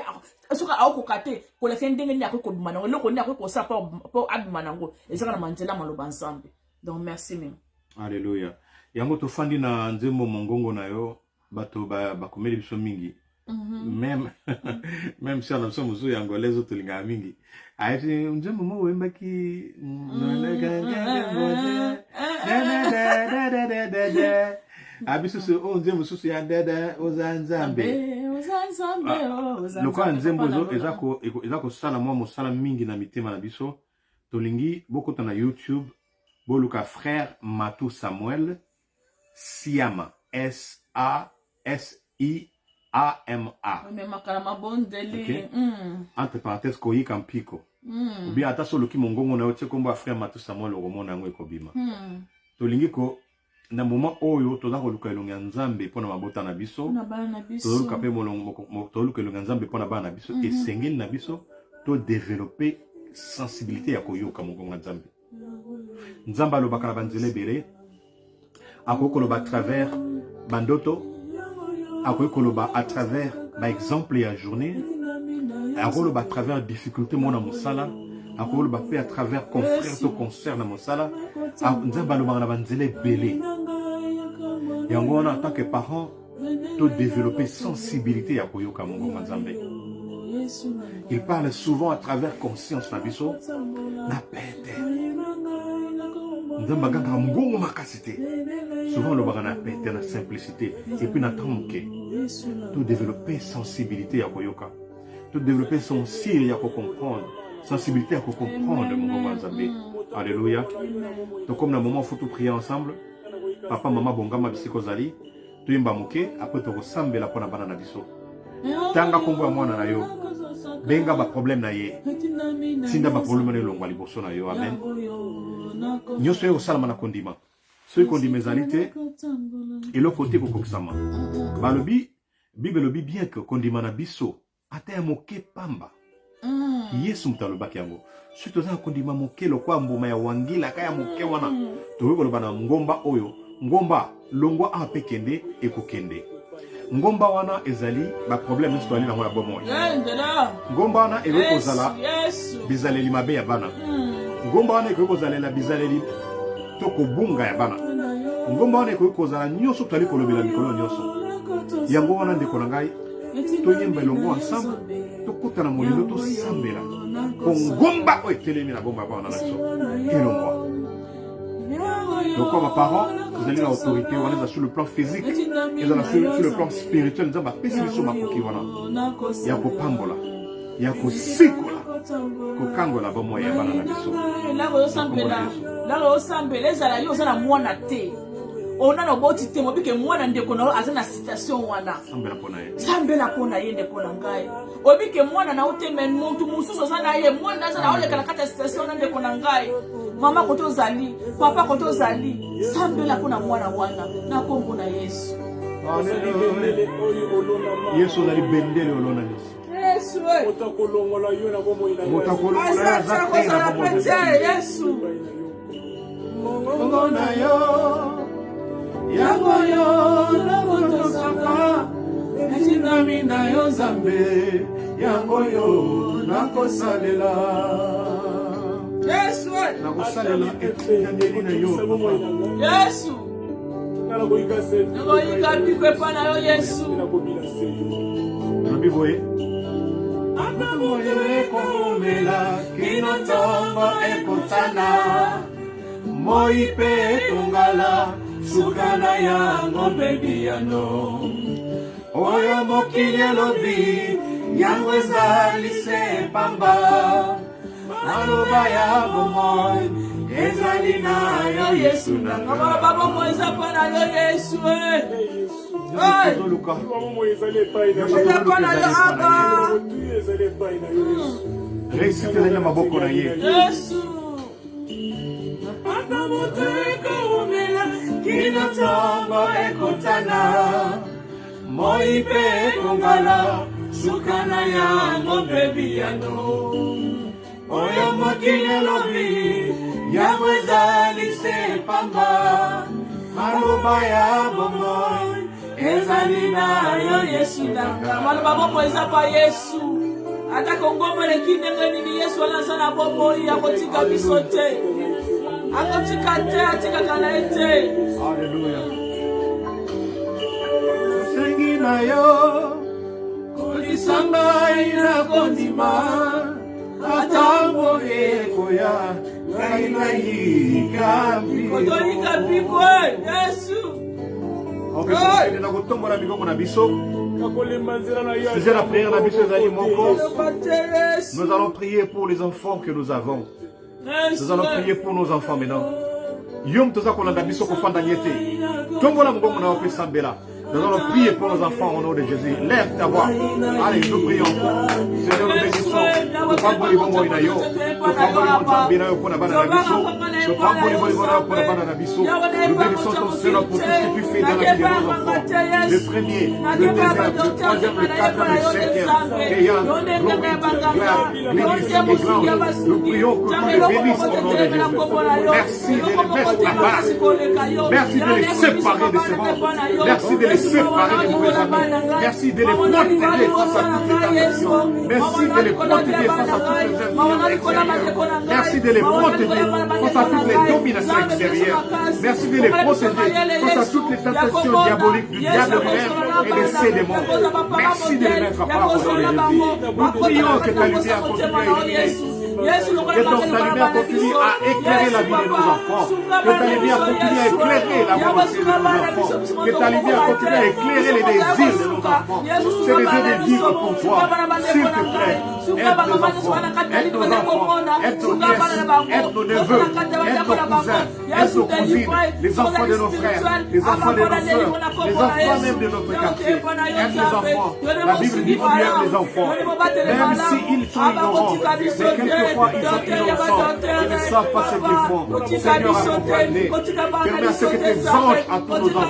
asuka ako kate ko la ndengeni ako ko bimana loko ni ako ko sa po abimana ngo ezaka na manzela maloba ensemble. Donc merci même. Alléluia. Yango to fandi na nzembo mongongo na yo bato ba komeli biso mingi. Même si on a besoin de yango les autres linga mingi. Aïe nzembo mo wembaki abisusu onze mususu ya dada ozanzambe lokwa nzembo ezako sala mwa mosala mingi na mitema na biso Tolingi, beaucoup na YouTube, boluka frère Matou Samuel, Siama, S-A-S-I-A-M-A. Mais makalama bondeli. Entre parenthèses, koyi kampiko. Ou bien, ata solo ki mongongo na yote kombo frère Matou Samuel, oromo na ngwe kobima. Tolingi ko, na moment oyo, toza koluka elonga nzambe pona mabota na biso. Toluka pe toluka elonga nzambe pona ba na biso. Et sengeli na biso, to développer sensibilité ya koyoka mongongo nzambe. Nzamba lo bakala banzele bere. Akokoloba à travers bandoto. Akokoloba à travers ba exemple ya journée. Akokoloba à travers difficulté mona mosala. Akokoloba pe à travers confrère to concert na mosala. Nzamba lo bakala banzele bele. Yango wana en tant que parent, to développer sensibilité ya koyoka mongongo nzambe. Il parle souvent à travers conscience na biso na pete. Nzamba ganga mgongo makasite. Souvent le bagana pete na simplicité et puis na tanke. Tout développer sensibilité ya koyoka. Tout développer son sire ya ko comprendre, sensibilité à ko comprendre mongongo nzambe. Alléluia. Donc comme na moment faut tout prier ensemble. Papa maman bongama bisiko zali. Tu yimba moke après to resembler pona bana na biso. Tanga kombo mwana na yo. Benga ba problème na ye. Sinda ba problème na longwa liboso na yo. Amen. Nyoso yo salama na kondima. Soy kondima ezalite. Et le côté kokokisama. Balobi Bible lobi bien que kondima na biso ata ya moke pamba. Yesu mtalobaki yango. Surtout za kondima moke lokwa mboma ya wangila kaya moke wana. Toyoko lobana ngomba oyo. Ngomba longwa apekende ekokende. Ngomba wana ezali ba problème histoire na ngwa bomo. Ngomba wana eloko zala bizaleli mabe ya bana. Ngomba wana eloko zala la bizaleli toko bunga ya bana. Ngomba wana eloko zala nyoso tali kolobela mikolo nyoso. Yango wana ndeko na ngai to yemba longo ensemble to kutana molilo to sambela. Ko ngomba o telemi na bomba bana na so. Elongwa. Donc comme parents, vous allez l'autorité, on est sur le plan physique, et sur le plan spirituel, nous avons pesé sur ma coquille, voilà. Il y a pambola, il y a sikola, kokangola, bon moi, il y a banana biso. Là, au sambe, les alayos, on a moins à thé. On a un beau titre, on dit que moi, on a une citation, wana. Sambe la pona yende konangai. Obi ke moi, on a ôté men montu musu, on a yé, moi, on a olé kalakata citation, on a konangai. Mama koto zali, papa koto zali, sambe la pona mwana wana, na kombo na Yesu. Yesu zali bendele olona Yesu. Yesu, otakolongola yo na bomo ina. Otakolongola zakte na bomo Yesu. Mongo na yo, yango yo, na koto saka, etinami na yo zambe, yango yo, na kosalela. Yesu, nakosalela etinami na yo. Yesu, nakoyika bikwe pa na yo Yesu. Nabiboye Anamoye komela kinotamba ekotana Moipe tongala sukana yango baby yano Oyo mokili lobi yango ezalise pamba Maloba ya bomoy ezali na yo Yesu nanga Maloba bomoy ezapa na yo Yesu Luka ezapa na yo Abba Réussite na maboko na ye Yesu Kinotamba ekotana Moipe kongala sukana yango baby yano Oyo mokili lobi yango ezalise pamba Maloba ya bomoy ezali na yo Yesu nanga Maloba bomoy ezapa Yesu Ata kongoma le kinenge nini Yesu alaza na bomoy ya kotika biso te Akotika te, atika kana ete. Alléluia. Sengi na yo, kolisanga ina kondima, atango ekoya, kaina kambi. Kotonika bikwe, Yesu. Ok, na kotombola bikongo na biso. Sujet la prière na biso ezali moko. Nous allons prier pour les enfants que nous avons. Nous allons prier pour nos enfants maintenant. Yom toza kolanda biso ko fanda nyete. Tombola mbongo na ope sambela. Nous allons prier pour nos enfants au nom de Jésus. Lève ta voix. Allez, nous prions. Seigneur, nous bénissons. Nous pamboli bongo inayo. Nous pamboli bongo inayo pour la bande de biso. Nous pamboli bongo inayo pour la bande de biso. Nous bénissons ton Seigneur pour tout ce que tu fais dans la vie de nos enfants. Le premier, le deuxième, le troisième, le quatrième, le cinquième. Ayant gloire, l'église est grande. Nous prions que tu les bénisses au nom de Jésus. Merci de les mettre à part. Merci de les séparer de ces mondes. Merci de les séparer de mauvais amis. Merci de les protéger face à toutes les tentations. Merci de les protéger face à toutes les influences extérieures. Merci de les protéger face à toutes les dominations extérieures. Merci de les protéger face à toutes les tentations diaboliques du diable lui-même et de ses démons. Merci de les mettre à part au nom de Jésus. Nous prions que ta lumière continue à illuminer. Que ta lumière continue à éclairer la vie de nos enfants. Que ta lumière continue à éclairer la volonté de nos enfants. Que ta lumière continue à éclairer les désirs de nos enfants. C'est les yeux de vivre pour toi. S'il te plaît, aide nos enfants, aide nos enfants, aide nos nièces, aide nos neveux, aide nos cousins, aide nos cousines, les enfants de nos frères, les enfants de nos soeurs, les enfants même de notre quartier. Aide nos enfants. La Bible dit qu'on aime les enfants. Même s'ils sont ignorants, mais quelquefois ils sont innocents, ils ne savent pas ce qu'ils font. Seigneur, accompagne-les. Permets à ce que tes anges entourent nos enfants,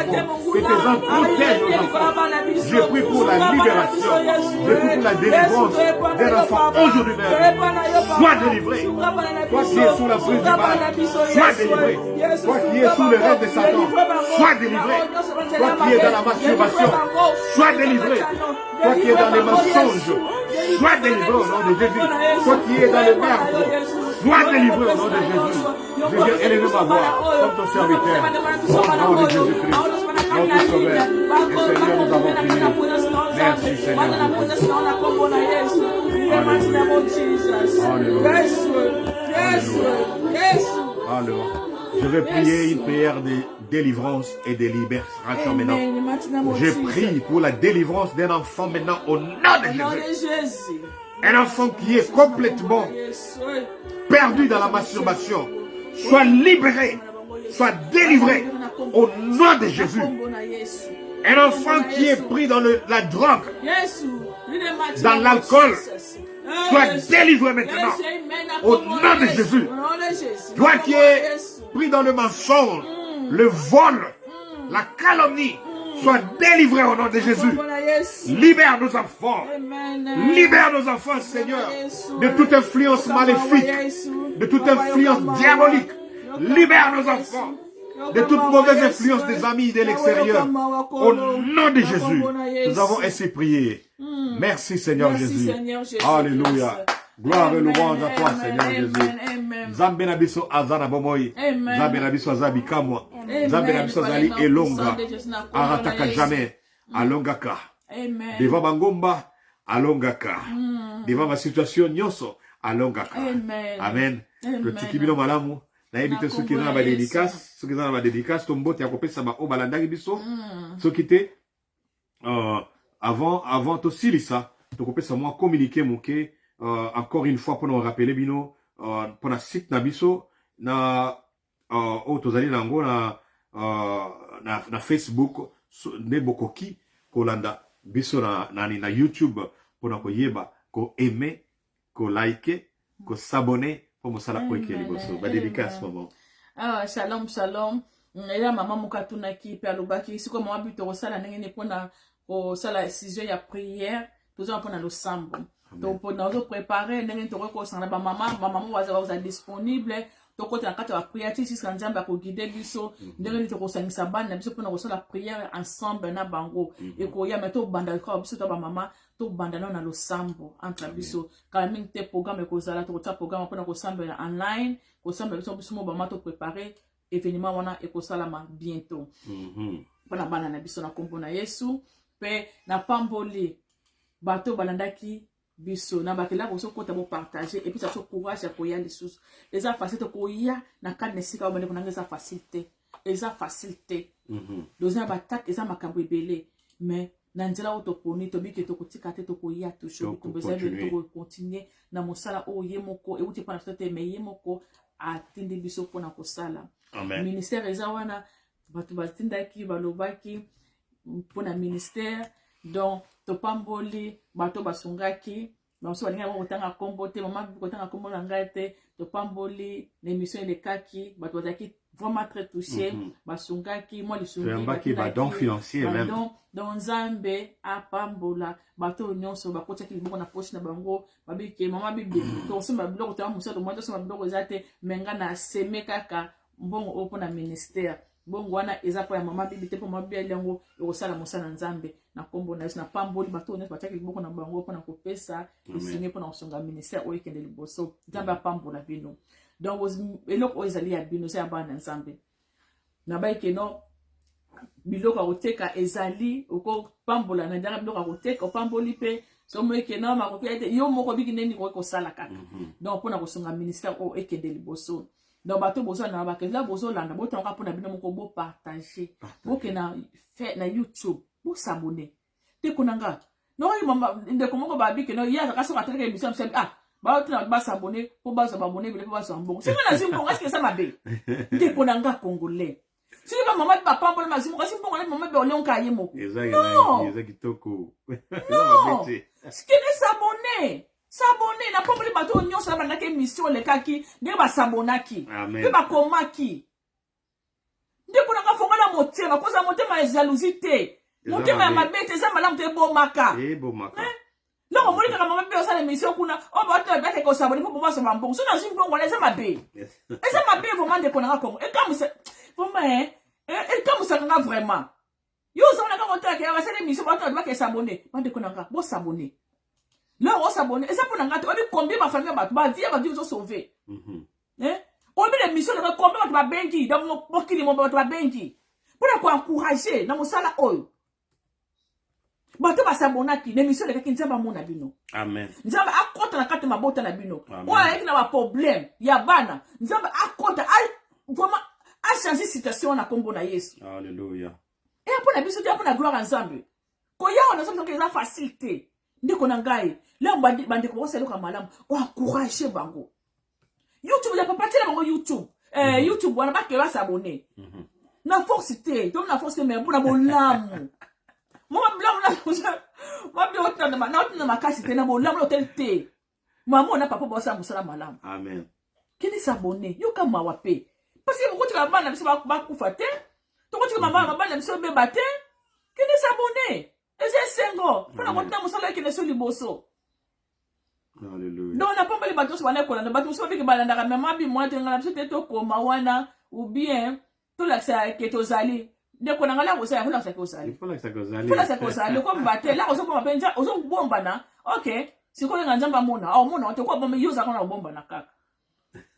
que tes anges protègent nos enfants. Je prie pour la libération, je prie pour la délivrance des enfants aujourd'hui même. Sois délivré. Toi qui es sous la prise du mal, sois délivré. Toi qui es sous le rêve de Satan, sois délivré. Toi qui es dans la masturbation, sois délivré. Toi qui es dans les mensonges, sois délivré au nom de Jésus. Toi qui es dans le meurtre, sois délivré au nom de Jésus. Je viens élever ma voix comme ton serviteur. Au nom de Jésus-Christ, notre Sauveur. Et Seigneur, nous avons prié. Merci Seigneur. Alléluia. Je vais prier une prière de délivrance et de libération maintenant. Je prie pour la délivrance d'un enfant maintenant au nom de Jésus. Un enfant qui est complètement perdu dans la masturbation. Soit libéré, soit délivré au nom de Jésus. Un enfant qui est pris dans la drogue, dans l'alcool, soit délivré maintenant au nom de Jésus. Toi qui es pris dans le mensonge, le vol, la calomnie, sois délivré au nom de Jésus. Libère nos enfants. Libère nos enfants, Seigneur, de toute influence maléfique, de toute influence diabolique. Libère nos enfants de toute mauvaise influence des amis de l'extérieur. Au nom de Jésus, nous avons ainsi prié. Merci Seigneur Jésus. Alléluia. Gloire et louange à toi, Seigneur Jésus. Zambe na biso azana bomoi. Zambe na biso azabi kamwa. Zambe na biso azali elonga. Arataka jamais. Alongaka. Devant Bangomba, alongaka. Devant ma situation nyonso, alongaka. Amen. Le tikibino malamu. Na ebite ceux qui sont dans la dédicace, ceux qui sont dans la dédicace, tombo te akopesa ba obalandaki biso. Ceux qui étaient avant to silisa, to kopesa moi communiquer moké encore une fois pour nous rappeler bino pour na site na biso na tozali nango na Facebook ne bokoki kolanda biso na YouTube pour na koyeba ko aimer ko liker ko s'abonner pour mosala ko ekeli boso ba dédicace maman. Shalom shalom. Ela maman mukatuna ki pe alobaki siko mama bito ko sala ndenge ne pona ko sala sujet ya prière tozo pona lo sambo. Donc pour nous préparer ndenge to ko sala ba maman waza disponible to ko ta kata wa prière ti sika nzamba ko guider biso ndenge to ko sangisa bana biso pona ko sala prière ensemble na bango et ko ya meto banda ko biso to ba maman to banda na lo sambo entre biso quand même te programme ko sala to ta programme pona ko sambe online ko sambe biso mo ba mato préparer événement wana et ko sala ma bientôt pona bana na biso na kombo na Yesu pe na pamboli bato balandaki biso na bakela ko so kota bo partager et puis ça so courage ko ya lisusu eza facile ko ya na kan nesika ba ndeko na eza facilité dozina batak eza makambo ebele mais na nzela oto poni to bike to kotika te to koya to shobi to bezabe to continuer na mosala o yemoko e uti pa na sote me yemoko atindi biso pona kosala. Amen. Ministère ezawana batu batindaki balobaki pona ministère donc to pamboli bato basungaki baso balinga mo kotanga kombo te mama kotanga kombo na ngai te to pamboli l'émission de kaki bato bazaki vraiment très touché basungaki moi lisungaki ba don financier même donc Nzambe apambola bato nyonso bakotaki liboko na poche na bango babike mama bibi to somba biloko to musa to mo to somba biloko zate menga na seme kaka mbongo opo na ministère bongo wana eza po ya mama bibi te po mama bibi yango ekosala mosala Nzambe na kombo na na pamboli bato nyonso bataki liboko na bango po na kopesa esinye po na kosonga ministère oyo ekende liboso Nzambe apambola bino. Donc eloko ezali ya bino ya bana Nzambe na baike no biloko akoteka ezali oko pambola na ndanga biloko akoteka opamboli pe somo eke na makoki ete yo moko biki neni ko sala kaka donc pona kosonga ministère o ekende liboso donc bato bozo na bakela bozo landa botonga pona bino moko bo partager boke na fait na YouTube bo s'abonner te konanga no mama ndeko moko babike no ya ka so ka teke émission ba tuna ba s'abonner po ba s'abonner bile po ba s'abonner c'est que na zimbo est-ce que ça mabe ndeko nanga congolais si ba mama ba pambola mazimo kasi mbongo na mama be olonka yemoko eza kitoko non c'est que s'abonner na pambola bato nyonso na bandaki émission le kaki ndenge ba s'abonaki pe ba komaki ndeko nanga fongola motema koza motema ya jalousie te motema ya mabete za malamu te bomaka non on moni ka mama be osala émission kuna o ba to ba ke ko s'abonner po ba so mbongo so na zimbongo na za mabe eza mabe vraiment ndeko nanga kongo e comme et comme ça nga vraiment yo ça on a quand on t'a que ça l'émission ba to ba ke s'abonner ba ndeko nanga bo s'abonner là on s'abonner et ça pour nanga to bi combien ba famille ba vie ba Dieu so sauver on met l'émission de combien ba bengi dans mon kili mo ba bengi pour encourager na mosala oyo bato ba s'abonaki l'émission de kaki nzamba mona bino amen nzamba akota na kati mabota na bino oya eki na ba problème ya bana nzamba akota vraiment a changer situation na kombo na Yesu. Alléluia. Et après na biso dia pour na gloire ensemble. Ko ya on ensemble que ça facilité. Ndiko na ngai. Là bande ko selo ka malamu. O encourager bango. YouTube ya papa tela bango YouTube. YouTube wana ba ke ba s'abonner. Na force té, donc na force mais pour na bolamu. Moi blanc na moi bien autant na makasi té na bolamu hotel té. Maman na papa bossa musala malamu. Amen. Kini s'abonner. Yo kama wape. Parce que beaucoup de gens ne savent pas quoi faire. Donc tu maman ne sait pas battre. Qui ne s'abonne? Et c'est single. Pour la montagne musala qui ne sont liboso. Alléluia. Donc on n'a pas les bateaux sur la colonne. Bateaux sur les balles dans maman bi moi tenga na peut to ko mawana ou bien tout la ça qui est aux allées. Dès qu'on a là vous savez là ça aux allées. Il faut ça aux allées. Faut là ça aux allées comme battre là on se comme benja on se bomba na. OK. Si ko nga nzamba mona. Ah mona on te ko bomba yuza ko na bomba na kaka.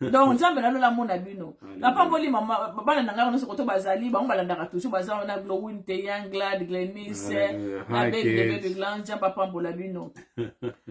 Donc Nzambe na lola mona bino na pamboli mama bana nanga ono sokoto bazali ba mbalandaka toujours bazali na Glowin te Younglad Glenis na baby Glan Nzambe pambola bino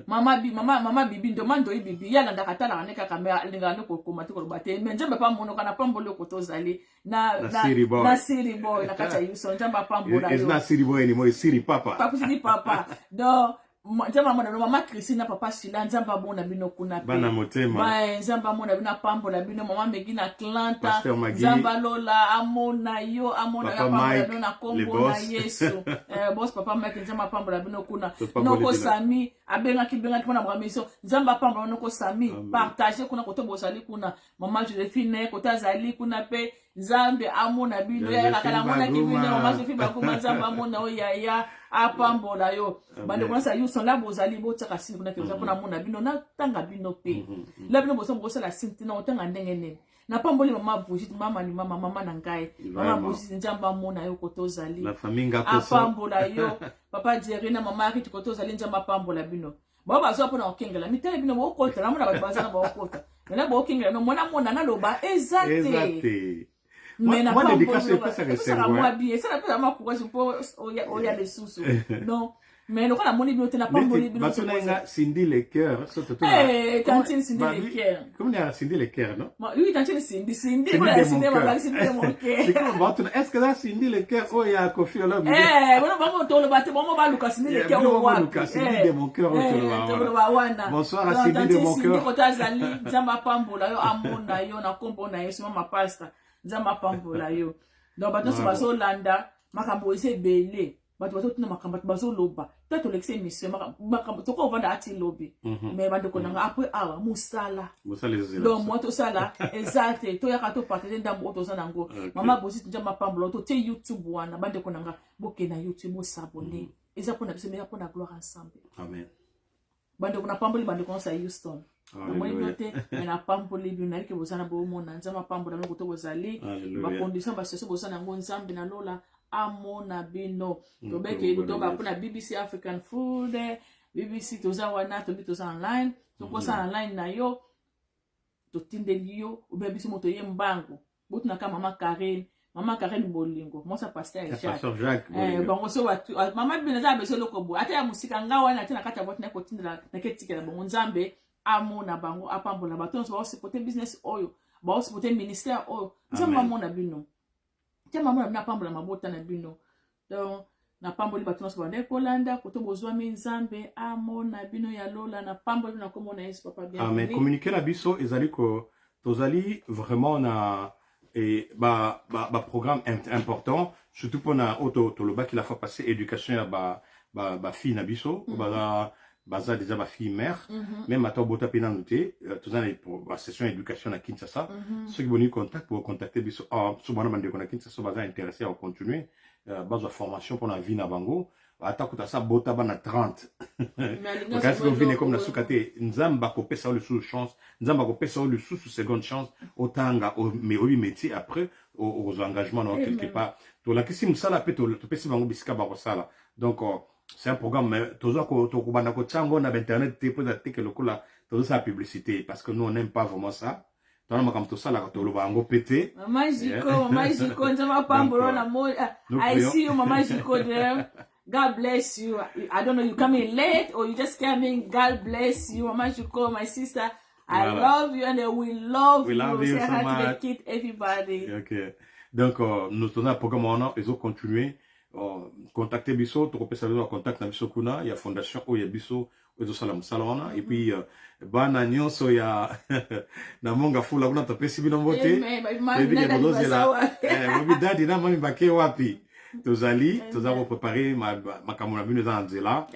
mama bibi ndo mando bibi ya landaka tala ne kaka me alinga no ko komati ko bate me Nzambe pambono kana pamboli ko tozali na Siri boy na kacha yuso Nzambe pambola yo is na Siri boy anymore Siri papa papa donc Nzamba mona mama Christina papa Sila Nzamba mona bino kuna pe bana motema ba Nzamba mona bina pambola bino mama Megina Atlanta Nzamba Lola amona yo amona ya pambola bino na kombo na Yesu boss papa Mike Nzamba pambola bino kuna noko Sami abenga kibenga kuna mwamiso Nzamba pambola noko Sami partager kuna koto bosali kuna mama Josephine kota zali kuna pe Nzambe amona bino ya kala mona kibine mama Josephine bakuma Nzamba amona o ya apambola yo bande kuna sa yuso la bozali botaka sini kuna keza kuna mona bino na tanga bino pe la bino boso boso la sinti na otanga ndenge nene na pamboli mama Brigitte mama ni mama na ngai mama Brigitte Nzamba mona yo kotozali la famille ngaposa apambola yo papa Jerina mama Riti kotozali Nzamba pambola bino baba zo pona okengela mitele bino bokota na mona bazana bokota na bokengela no mona na loba ezate mais na dédicace pas ça que c'est moi bien ça la ma courage pour oya les sous non Mais le cas la moni binote n'a pas moni binote. Batonga Cindy les cœurs. Tantine Cindy les cœurs. Comment on a Cindy les cœurs, non? Oui, tantine Cindy voilà Cindy ma Cindy de mon cœur. Est-ce que là Cindy les cœurs oh il y a Kofi là? Voilà bon to le batte bon va Lucas Cindy les cœurs wa. Cindy de mon cœur bonsoir à Cindy de mon cœur. Cindy kotazali nzamba pambola yo amona yo na kombo na yesu ma pastor nzamba pambola yo. Donc bato so baso landa makambo ese belé. Bato tuna makambo baso loba peut-être l'excès mission makambo to ko vanda ati lobby mais bande ko nanga après awa musala donc moi to sala exact to ya ka to partager ndambo to sana ngo mama bosi njama pambola to te YouTube wana bande ko nanga boke na YouTube mo s'abonner eza pona biso meya pona gloire ensemble amen bande ko na pamboli bande ko sa Houston moi noté na pamboli bi na ke bosana bo mo na nzama pambola ngo to bozali ba condition ba seso bosana ngo nzambe na lola amona bino to beke to ba pona BBC African Food BBC to za wana to bi to za online to ko sa online na yo to tindeli yo ou bien biso moto ye mbango botu na ka mama Karen bolingo mo sa pasteur Jacques bon so wa mama bino za beso lokobo ata ya musika ngawa na tina kata botu na ko tindela na ketika na bongo nzambe amona bango apambola bato so ba supporter business oyo ba supporter ministère oyo nzambe amona bino maman na pambola mabota na bino donc na pamboli bato so bande kolanda ko to bozwa minzambe amona bino ya lola na pamboli na komona Yesu papa bien amen communiquer la biso ezali ko tozali vraiment na et programme important surtout pour na auto le bac qui la fois passé éducation ya ba fille na biso baza déjà ma fille mère même à toi bota pena noté tous ans pour la session éducation à Kinshasa ceux qui vont nous contact pour contacter biso souvent on a Kinshasa baza intéressé à continuer base de formation pour la vie na bango atakuta sa bota bana 30 parce que vous venez comme la soukate nzamba ko pesa le sous chance nzamba ko pesa le sous seconde chance otanga au métier après aux engagements dans quelque part to la kisi musala pe to pesa bango bisika ba ko sala donc c'est un programme mais toujours ko bana ko tsango na internet te peut être que le coup là tout ça publicité parce que nous on n'aime pas vraiment ça dans le comme tout ça là to lo bango pété magico nzamba pambolo na mo I see you mama magico there. God bless you. I don't know, you coming late or you just coming. God bless you. Mama Juko, my sister. I love you and we love you. We love you so much. Kid, everybody. Okay. Donc, nous tenons un programme en ils ont continué. Contacter Bisso, tu peux savoir contact na Bisso Kuna, il y a fondation où il y a Bisso, où il salam salona et puis bana nyonso ya na monga fula kuna tu peux si bien voter. Et puis il dadi na mami bake wapi. Tozali, tozali préparer ma kamona bino dans nzela,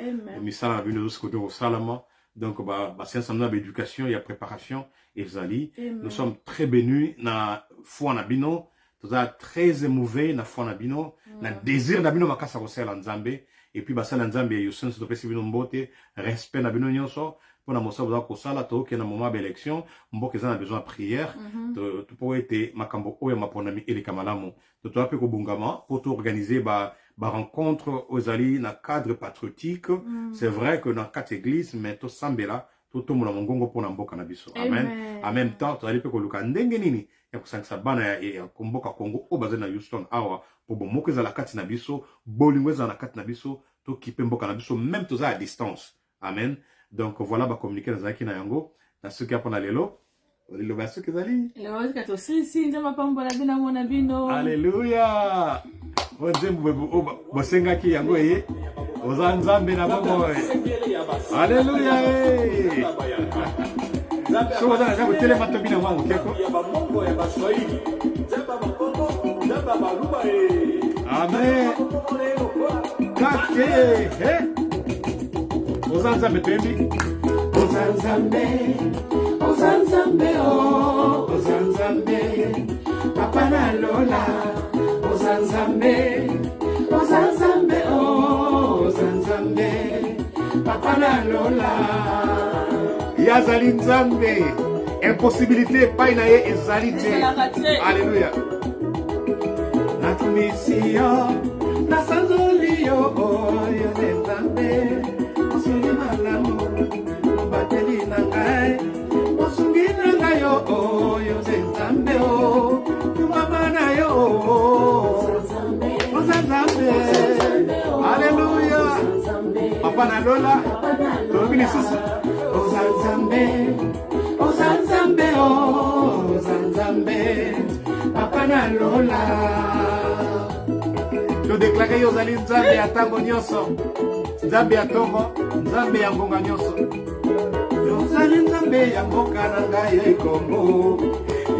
misala bino de ce côté au salama. Donc c'est ensemble d'éducation, il y a préparation et zali. Nous sommes très bénis na foi na bino, tozali très émouvés na foi na bino, na désir na bino makasa ko sala nzambe et puis basala nzambe yo sense de pesi bino mbote, respect na bino nyonso. Pour la mossa vous kosala to ke na moment d'élection mboka za na besoin de prière to pour être makambo oyo maponami ele kamalamu to to ape ko bungama pour to organiser ba rencontre aux ali na cadre patriotique c'est vrai que dans quatre églises mais to sambela to mona mongongo pour na mboka na biso amen en même temps to ali pe ko luka ndenge nini ya kusangisa bana ya kumboka Kongo o bazana Houston awa pour bomoka za la kati na biso bolingo za na kati na biso to kipe mboka na biso même to za à distance amen. Donc voilà, bah communiquer dans Zaki na yango, na ceux qui a pona lelo, lelo ba ceux qui zali. Lelo ka to si nzama pambola bina mona bino. Alléluia. Bonzembo bosenga ki yango ye. Ozanzambe na bongo. Alléluia. So wana na tele mato bina mwangu keko. Amen. Kake, Ozanzambe twembi. Ozanzambe, Ozanzambe, oh, Ozanzambe, Papa na Lola. Ozanzambe, Ozanzambe, oh, Ozanzambe, Papa na Lola. Yazali Nzambe, impossibilité, pas inaye ezalité. Alléluia. Natumisia, nasanzolio, oh, Nzambe. Bateli na ngai osungi na ngai yo Nzambe o mama na yo Nzambe Alléluia Papa na Lola. Tolobi lisusu. Ozanzambe. Ozanzambe. Ozanzambe. Papa na Lola. To déclarer ozali nzambe ya tango nyonso. Nzambe ya tongo, nzambe ya ngonga nyonso. Yozali nzambe ya mboka na ngai Kongo.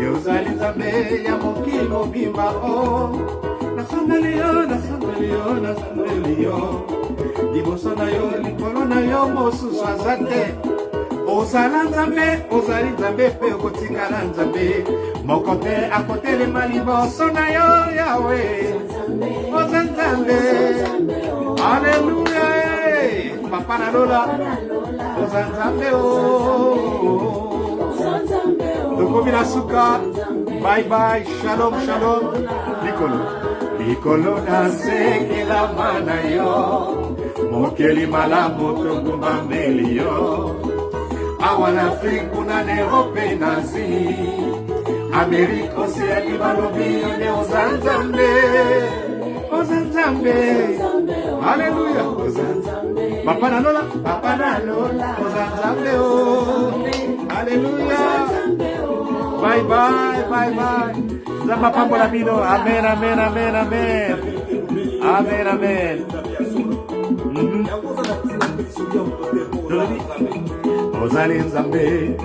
Yozali nzambe ya mokili mobimba o. Nasambeli yo, nasambeli yo, nasambeli yo. Liboso na yo, likolo na yo mosusu aza te. Ozala nzambe, ozali nzambe pe okotikala nzambe. Moko te akotelema liboso na yo Yahweh. Ozanzambe. Alléluia. Papa na Lola. Ozanzambe o. Tokomi na suka. Bye bye. Shalom shalom. Likolo. Likolo na sekela mana yo. Mokeli malamu togumbambeli yo. Awa na Afrique kuna na Europe na Asie. Amerika Oceania balobi yo ne ozanzambe. Ozanzambe. Alléluia. Ozanzambe. Papa na Lola. Papa na Lola. Ozanzambe o. Alléluia. Bye bye. Bye bye. Zamba pambola bino. Amen. Amen. Amen. Amen. Amen. Amen. Ozali nzambe.